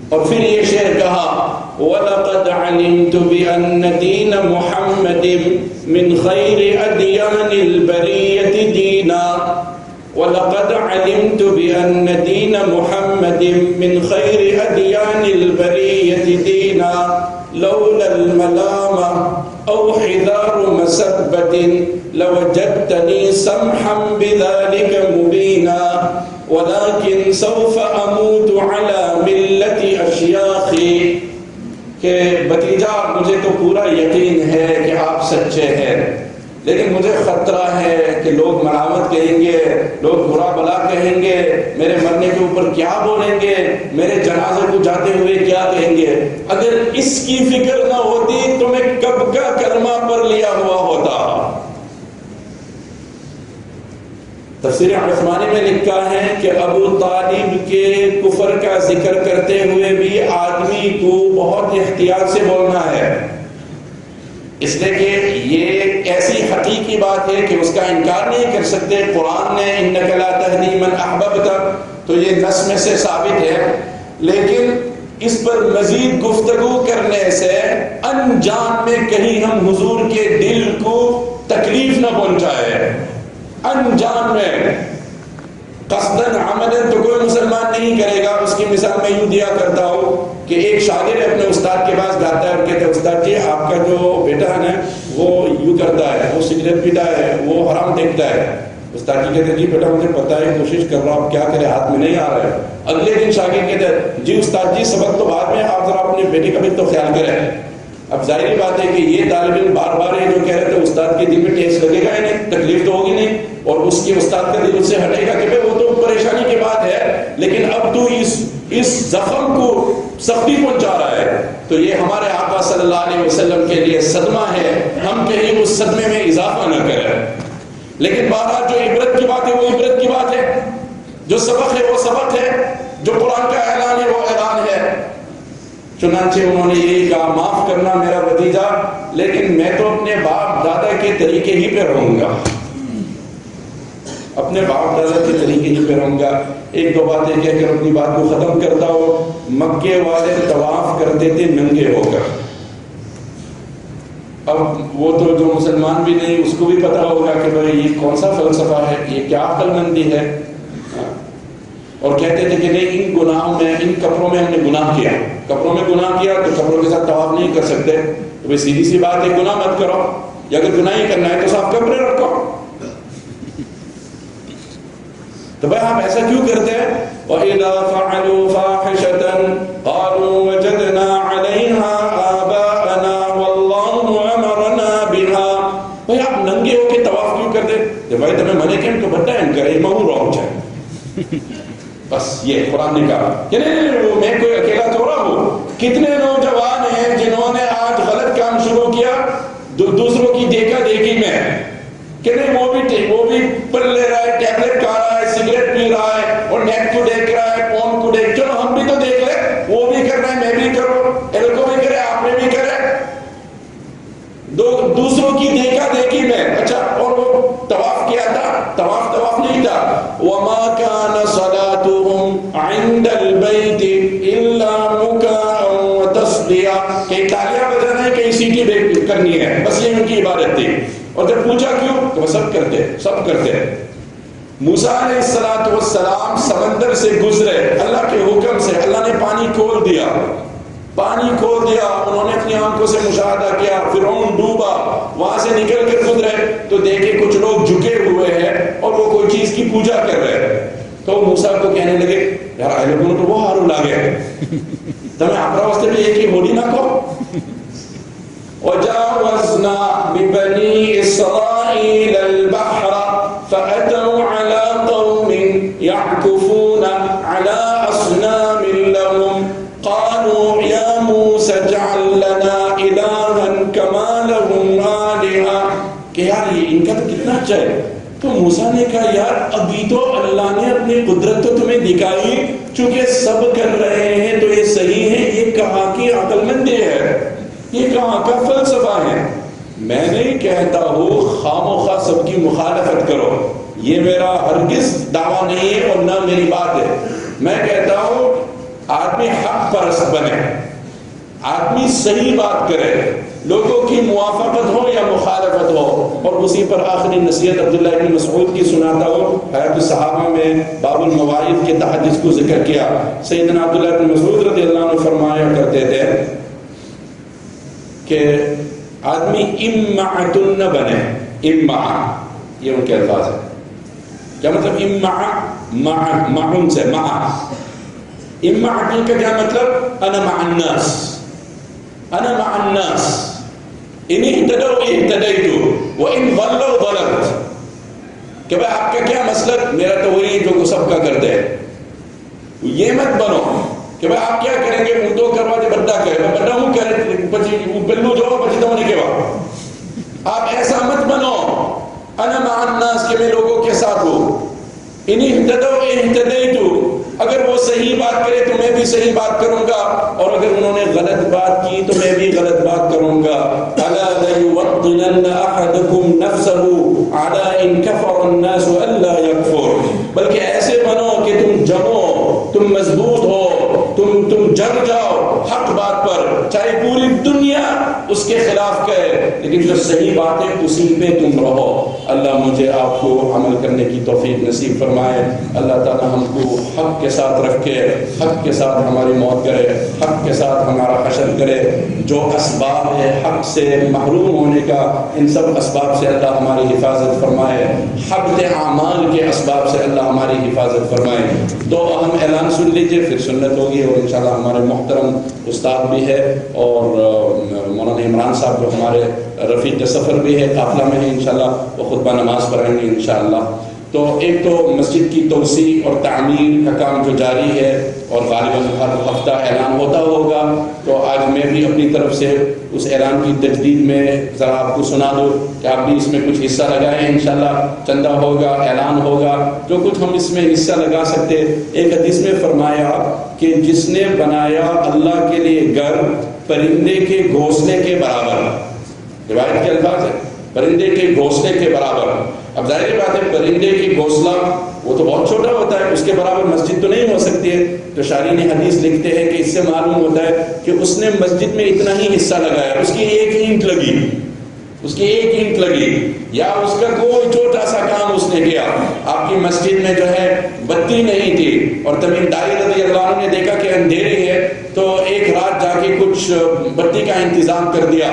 اور پھر یہ شعر کہا وَلَقَدْ عَلِمْتُ بِأَنَّ دِينَ مُحَمَّدٍ مِّنْ خَيْرِ أَدْيَانِ الْبَرِيَّةِ دِينًا، وَلَقَدْ عَلِمْتُ بِأَنَّ دِينَ مُحَمَّدٍ مِّنْ خَيْرِ أَدْيَانِ الْبَرِيَّةِ دِينًا لَوْلَا الْمَلَامَةُ أَوْ حِذَارُ مَسَبَّةٍ لَوَجَدْتَنِي سَمْحًا بِذَلِكَ مُبِينًا وَلَكِنْ سَوْفَ أَمُوتُ عَلَى مِلَّةِ أَشْيَاخِي، کہ بھتیجا مجھے تو پورا یقین ہے کہ آپ سچے ہیں، لیکن مجھے خطرہ ہے کہ لوگ ملامت کہیں گے، لوگ برا بلا کہیں گے، میرے مرنے کے اوپر کیا بولیں گے، میرے جنازے کو جاتے ہوئے کیا کہیں گے۔ اگر اس کی فکر نہ ہوتی تو میں کب کا کلمہ پڑھ لیا ہوا ہوتا۔ تفسیر عثمانی میں لکھا ہے کہ ابو طالب کے کفر کا ذکر کرتے ہوئے بھی آدمی کو بہت احتیاط سے بولنا ہے، اس لیے کہ یہ ایسی حقیقی بات ہے کہ اس کا انکار نہیں کر سکتے۔ قرآن نے انک لا تہدی من احببت، تو یہ نص میں سے ثابت ہے، لیکن اس پر مزید گفتگو کرنے سے انجان میں کہیں ہم حضور کے دل کو تکلیف نہ پہنچائے، انجان میں قصدن عمدن تو کوئی مسلمان نہیں کرے گا۔ اس کی مثال میں یوں دیا کرتا ہوں کہ ایک شاگرد اپنے استاد کے پاس جاتا ہے اور کہتے ہیں استاد جی آپ کا جو بیٹا ہے نا وہ یوں کرتا ہے، وہ سگریٹ پیتا ہے، وہ حرام دیکھتا ہے۔ استاد جی کہتے ہیں جی بیٹا مجھے پتا ہے، کوشش کر رہا ہوں، کیا کرے، ہاتھ میں نہیں آ رہا ہے۔ اگلے دن شاگرد کہتے ہیں جی استاد جی سبق تو بعد میں، آپ ذرا اپنے بیٹے کا بھی تو خیال کریں۔ اب ظاہری بات ہے کہ یہ طالب علم بار بار یہ جو کہہ رہے تھے استاد کے دل میں ٹھیس لگے گا ہی نہیں، تکلیف تو ہوگی نہیں، اور اس کے استاد کا دل سے ہٹے گا کہ بھائی وہ تو پریشانی کی بات ہے، لیکن اب تو اس زخم کو سختی پہنچا رہا ہے۔ تو یہ ہمارے آقا صلی اللہ علیہ وسلم کے لیے صدمہ ہے، ہم کہیں اس صدمے میں اضافہ نہ کریں۔ لیکن بہرحال جو عبرت کی بات ہے وہ عبرت کی بات ہے، جو سبق ہے وہ سبق ہے، جو قرآن کا اعلان ہے وہ اعلان ہے۔ چنانچہ انہوں نے یہی کہا معاف کرنا میرا بھتیجا، لیکن میں تو اپنے باپ دادا کے طریقے ہی پہ رہوں گا، اپنے باپ دادا کے طریقے ہی پہ رہوں گا۔ ایک دو باتیں کہہ کر اپنی بات کو ختم کرتا ہوں۔ مکے والے طواف کرتے تھے ننگے ہو کر، اب وہ تو جو مسلمان بھی نہیں اس کو بھی پتا ہوگا کہ بھائی یہ کون سا فلسفہ ہے، یہ کیا عقل مندی ہے، اور کہتے تھے کہ نہیں ان گناہوں میں، ان کپڑوں میں ہم نے گناہ کیا، کپڑوں میں گناہ کیا تو کپڑوں کے ساتھ طواف نہیں کر سکتے، تو بھئی سیدھی سی بات ہے گناہ مت کرو، یا اگر گناہ ہی کرنا ہے تو صاف کپڑے رکھو. تو بھائی آپ ایسا کیوں کرتے ہیں؟ وَإِذَا فَعَلُوا فَاحِشَةً قَالُوا وَجَدْنَا عَلَيْهَا آبَاءَنَا وَاللَّهُ أَمَرَنَا بِهَا. بھائی آپ ننگے ہو کے طواف کیوں کرتے؟ کہ بھائی تمہیں منے کیم تو بڑا ان کرے مہو رہو چاہے. بس یہ قرآن نے کہا کہ نہیں میں کوئی اکیلا تھوڑا ہوں. کتنے نوجوان ہیں جنہوں نے آج غلط کام شروع کیا دوسروں کی دیکھا دیکھی میں، کہ نہیں وہ بھی پل لے رہا ہے، ٹیبلٹ کھا رہا ہے، سگریٹ پی رہا ہے اور نیٹ کو دیکھ رہا ہے، فون کو دیکھ. چلو ہم بھی تو دیکھ لیں، وہ بھی کر رہے ہیں میں بھی کروں، ان کو بھی کرے آپ نے بھی کرے، دوسروں کی دیکھا دیکھی میں. اچھا اور وہ طواف کیا تھا؟ طواف نہیں تھا. وَمَا كَانَ صَلَاتُهُمْ عِنْدَ الْبَيْتِ إِلَّا مُكَاءً وَتَصْدِيًا. کہیں تالیاں بجانا ہے، کہیں سیٹی کرنی ہے، بس یہ ان کی عبادت تھی. اور جب پوچھا کیوں تو وہ سب کرتے. موسیٰ علیہ السلام سمندر سے گزرے اللہ کے حکم سے، اللہ نے پانی کھول دیا، انہوں نے اپنی آنکھوں سے مشاہدہ کیا، فرعون ڈوبا، وہاں سے نکل کر گزرے تو دیکھے کچھ لوگ جھکے ہوئے ہیں اور وہ کوئی چیز کی پوجا کر رہے ہیں. تو موسیٰ کو کہنے لگے یار آئے لوگوں تو وہ ہارو لاگے تمہیں آپ واسطے بھی ایک ہی بولی نہ کو. وجاوزنا ببني إسرائيل البحر فأتوا على قوم يعكفون على أصنام لهم قالوا يا موسى اجعل لنا إلها كما لهم آلهة. کہ یار یہ ان کا تو کتنا اچھا ہے. تو موسیٰ نے کہا یار ابھی تو اللہ نے اپنی قدرت تو تمہیں دکھائی، چونکہ سب کر رہے ہیں تو یہ صحیح ہے، یہ کہاں کی عقل مندی ہے، یہ کہاں کا فلسفہ ہے. میں نہیں کہتا ہوں خام و خواہ سب کی مخالفت کرو، یہ میرا ہرگز دعویٰ نہیں ہے اور نہ میری بات ہے. میں کہتا ہوں آدمی حق پرست بنے، آدمی صحیح بات کرے، لوگوں کی موافقت ہو یا مخالفت ہو. اور اسی پر آخری نصیحت عبداللہ ابن مسعود کی سناتا ہوں. حیات الصحابہ میں باب المواعظ کے تحت جس کو ذکر کیا، سیدنا عبداللہ ابن مسعود رضی اللہ عنہ فرمایا کرتے تھے کہ آدمی امعتن نہ بنے. امع یہ ان کے الفاظ ہیں. کیا مطلب امع؟ معن سے مع. امعتن کا کیا مطلب؟ انا مع الناس، انا مع الناس، ان اهتدوا اهتديت وان ضلوا ضللت. کہ بھائی آپ کا کیا مسلک؟ میرا تو وہی جو سب کا کرتے ہیں. یہ مت بنو کہ بھائی آپ کیا کریں گے اردو کروا دے بڑا کہے بڑا ہوں کرے پچی بلو جو پچی تو نہیں کہوا. آپ ایسا مت بنو انا مع الناس کہ میں لوگوں کے ساتھ ہوں. ان اهتدوا اهتديت، اگر وہ صحیح بات کرے تو میں بھی صحیح بات کروں گا، اور اگر انہوں نے غلط بات کی تو میں بھی غلط بات کروں گا. الا ليوطنن احدكم نفسه على ان كفر الناس الا يكفر. بلکہ ایسے بنو کہ تم جمو، تم مضبوط ہو، تم جم جاؤ حق بات پر، چاہے پوری دنیا اس کے خلاف کہے، لیکن جو صحیح بات ہے اسی پہ تم رہو. اللہ مجھے آپ کو عمل کرنے کی توفیق نصیب فرمائے. اللہ تعالی ہم کو حق کے ساتھ رکھے، حق کے ساتھ ہماری موت کرے، حق کے ساتھ ہمارا حشر کرے. جو اسباب ہے حق سے محروم ہونے کا، ان سب اسباب سے اللہ ہماری حفاظت فرمائے. حبط اعمال کے اسباب سے اللہ ہماری حفاظت فرمائے. دو اہم اعلان سن لیجئے پھر سنت ہوگی. اور انشاءاللہ ہمارے محترم استاد بھی ہے اور مولانا عمران صاحب جو ہمارے رفیق سفر بھی ہے، قافلہ میں ہے انشاءاللہ، وہ خطبہ نماز پڑھائیں گے انشاءاللہ. تو ایک تو مسجد کی توسیع اور تعمیر کا کام جو جاری ہے اور غالباً ہر ہفتہ اعلان ہوتا ہوگا، تو آج میں بھی اپنی طرف سے اس اعلان کی تجدید میں ذرا آپ کو سنا دوں کہ آپ بھی اس میں کچھ حصہ لگائیں. انشاءاللہ چندہ ہوگا، اعلان ہوگا، جو کچھ ہم اس میں حصہ لگا سکتے. ایک حدیث میں فرمایا کہ جس نے بنایا اللہ کے لیے گھر پرندے کے گھونسلے کے برابر، روایت کے الفاظ ہے پرندے کے گھونسلے کے برابر. اب ظاہر بات ہے پرندے کی گھونسلہ وہ تو بہت چھوٹا ہوتا ہے، اس کے برابر مسجد تو نہیں ہو سکتی ہے. تو شارحین حدیث لکھتے ہیں کہ اس سے معلوم ہوتا ہے کہ اس نے مسجد میں اتنا ہی حصہ لگایا، اس کی ایک اینٹ لگی. اس کی ایک اینٹ لگی یا اس کا کوئی چھوٹا سا کام اس نے کیا. آپ کی مسجد میں جو ہے بتی نہیں تھی اور تمیم داری رضی اللہ عنہ نے دیکھا کہ اندھیری ہے تو ایک رات جا کے کچھ بتی کا انتظام کر دیا.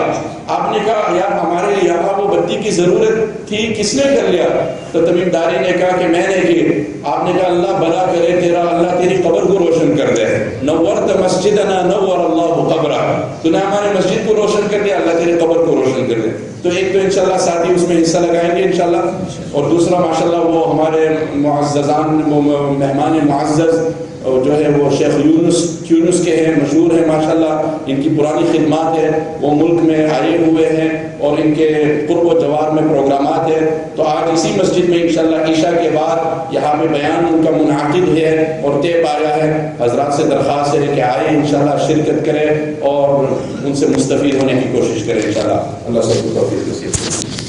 آپ نے کہا یار ہمارے یہاں وہ بتی کی ضرورت تھی, کس نے کر لیا؟ تو تمیم داری نے کہا کہ میں نے کی. آپ نے کہا اللہ بھلا کرے تیرا, اللہ تیری قبر کو روشن کر دے. نورت مسجدنا نور اللہ قبرہ, تو نے ہمارے مسجد کو روشن کر دیا, اللہ تیری قبر کو روشن کر دے. تو ایک تو انشاءاللہ ساتھی اس میں حصہ لگائیں گے انشاءاللہ, اور دوسرا ماشاءاللہ وہ ہمارے معززان مہمان معزز جو ہے وہ شیخ یونس کے ہیں, مشہور ہیں ماشاءاللہ, ان کی پرانی خدمات ہے, وہ ملک میں آئے ہوئے ہیں اور ان کے قرب و جوار میں پروگرامات ہیں. تو آج اسی مسجد میں انشاءاللہ عشاء کے بعد یہاں پہ بیان ان کا منعقد ہے اور طے پایا ہے. حضرات سے درخواست ہے کہ آئے انشاءاللہ شرکت کریں اور ان سے مستفید ہونے کی کوشش کریں انشاءاللہ. اللہ سب کو توفیق نصیب کرے.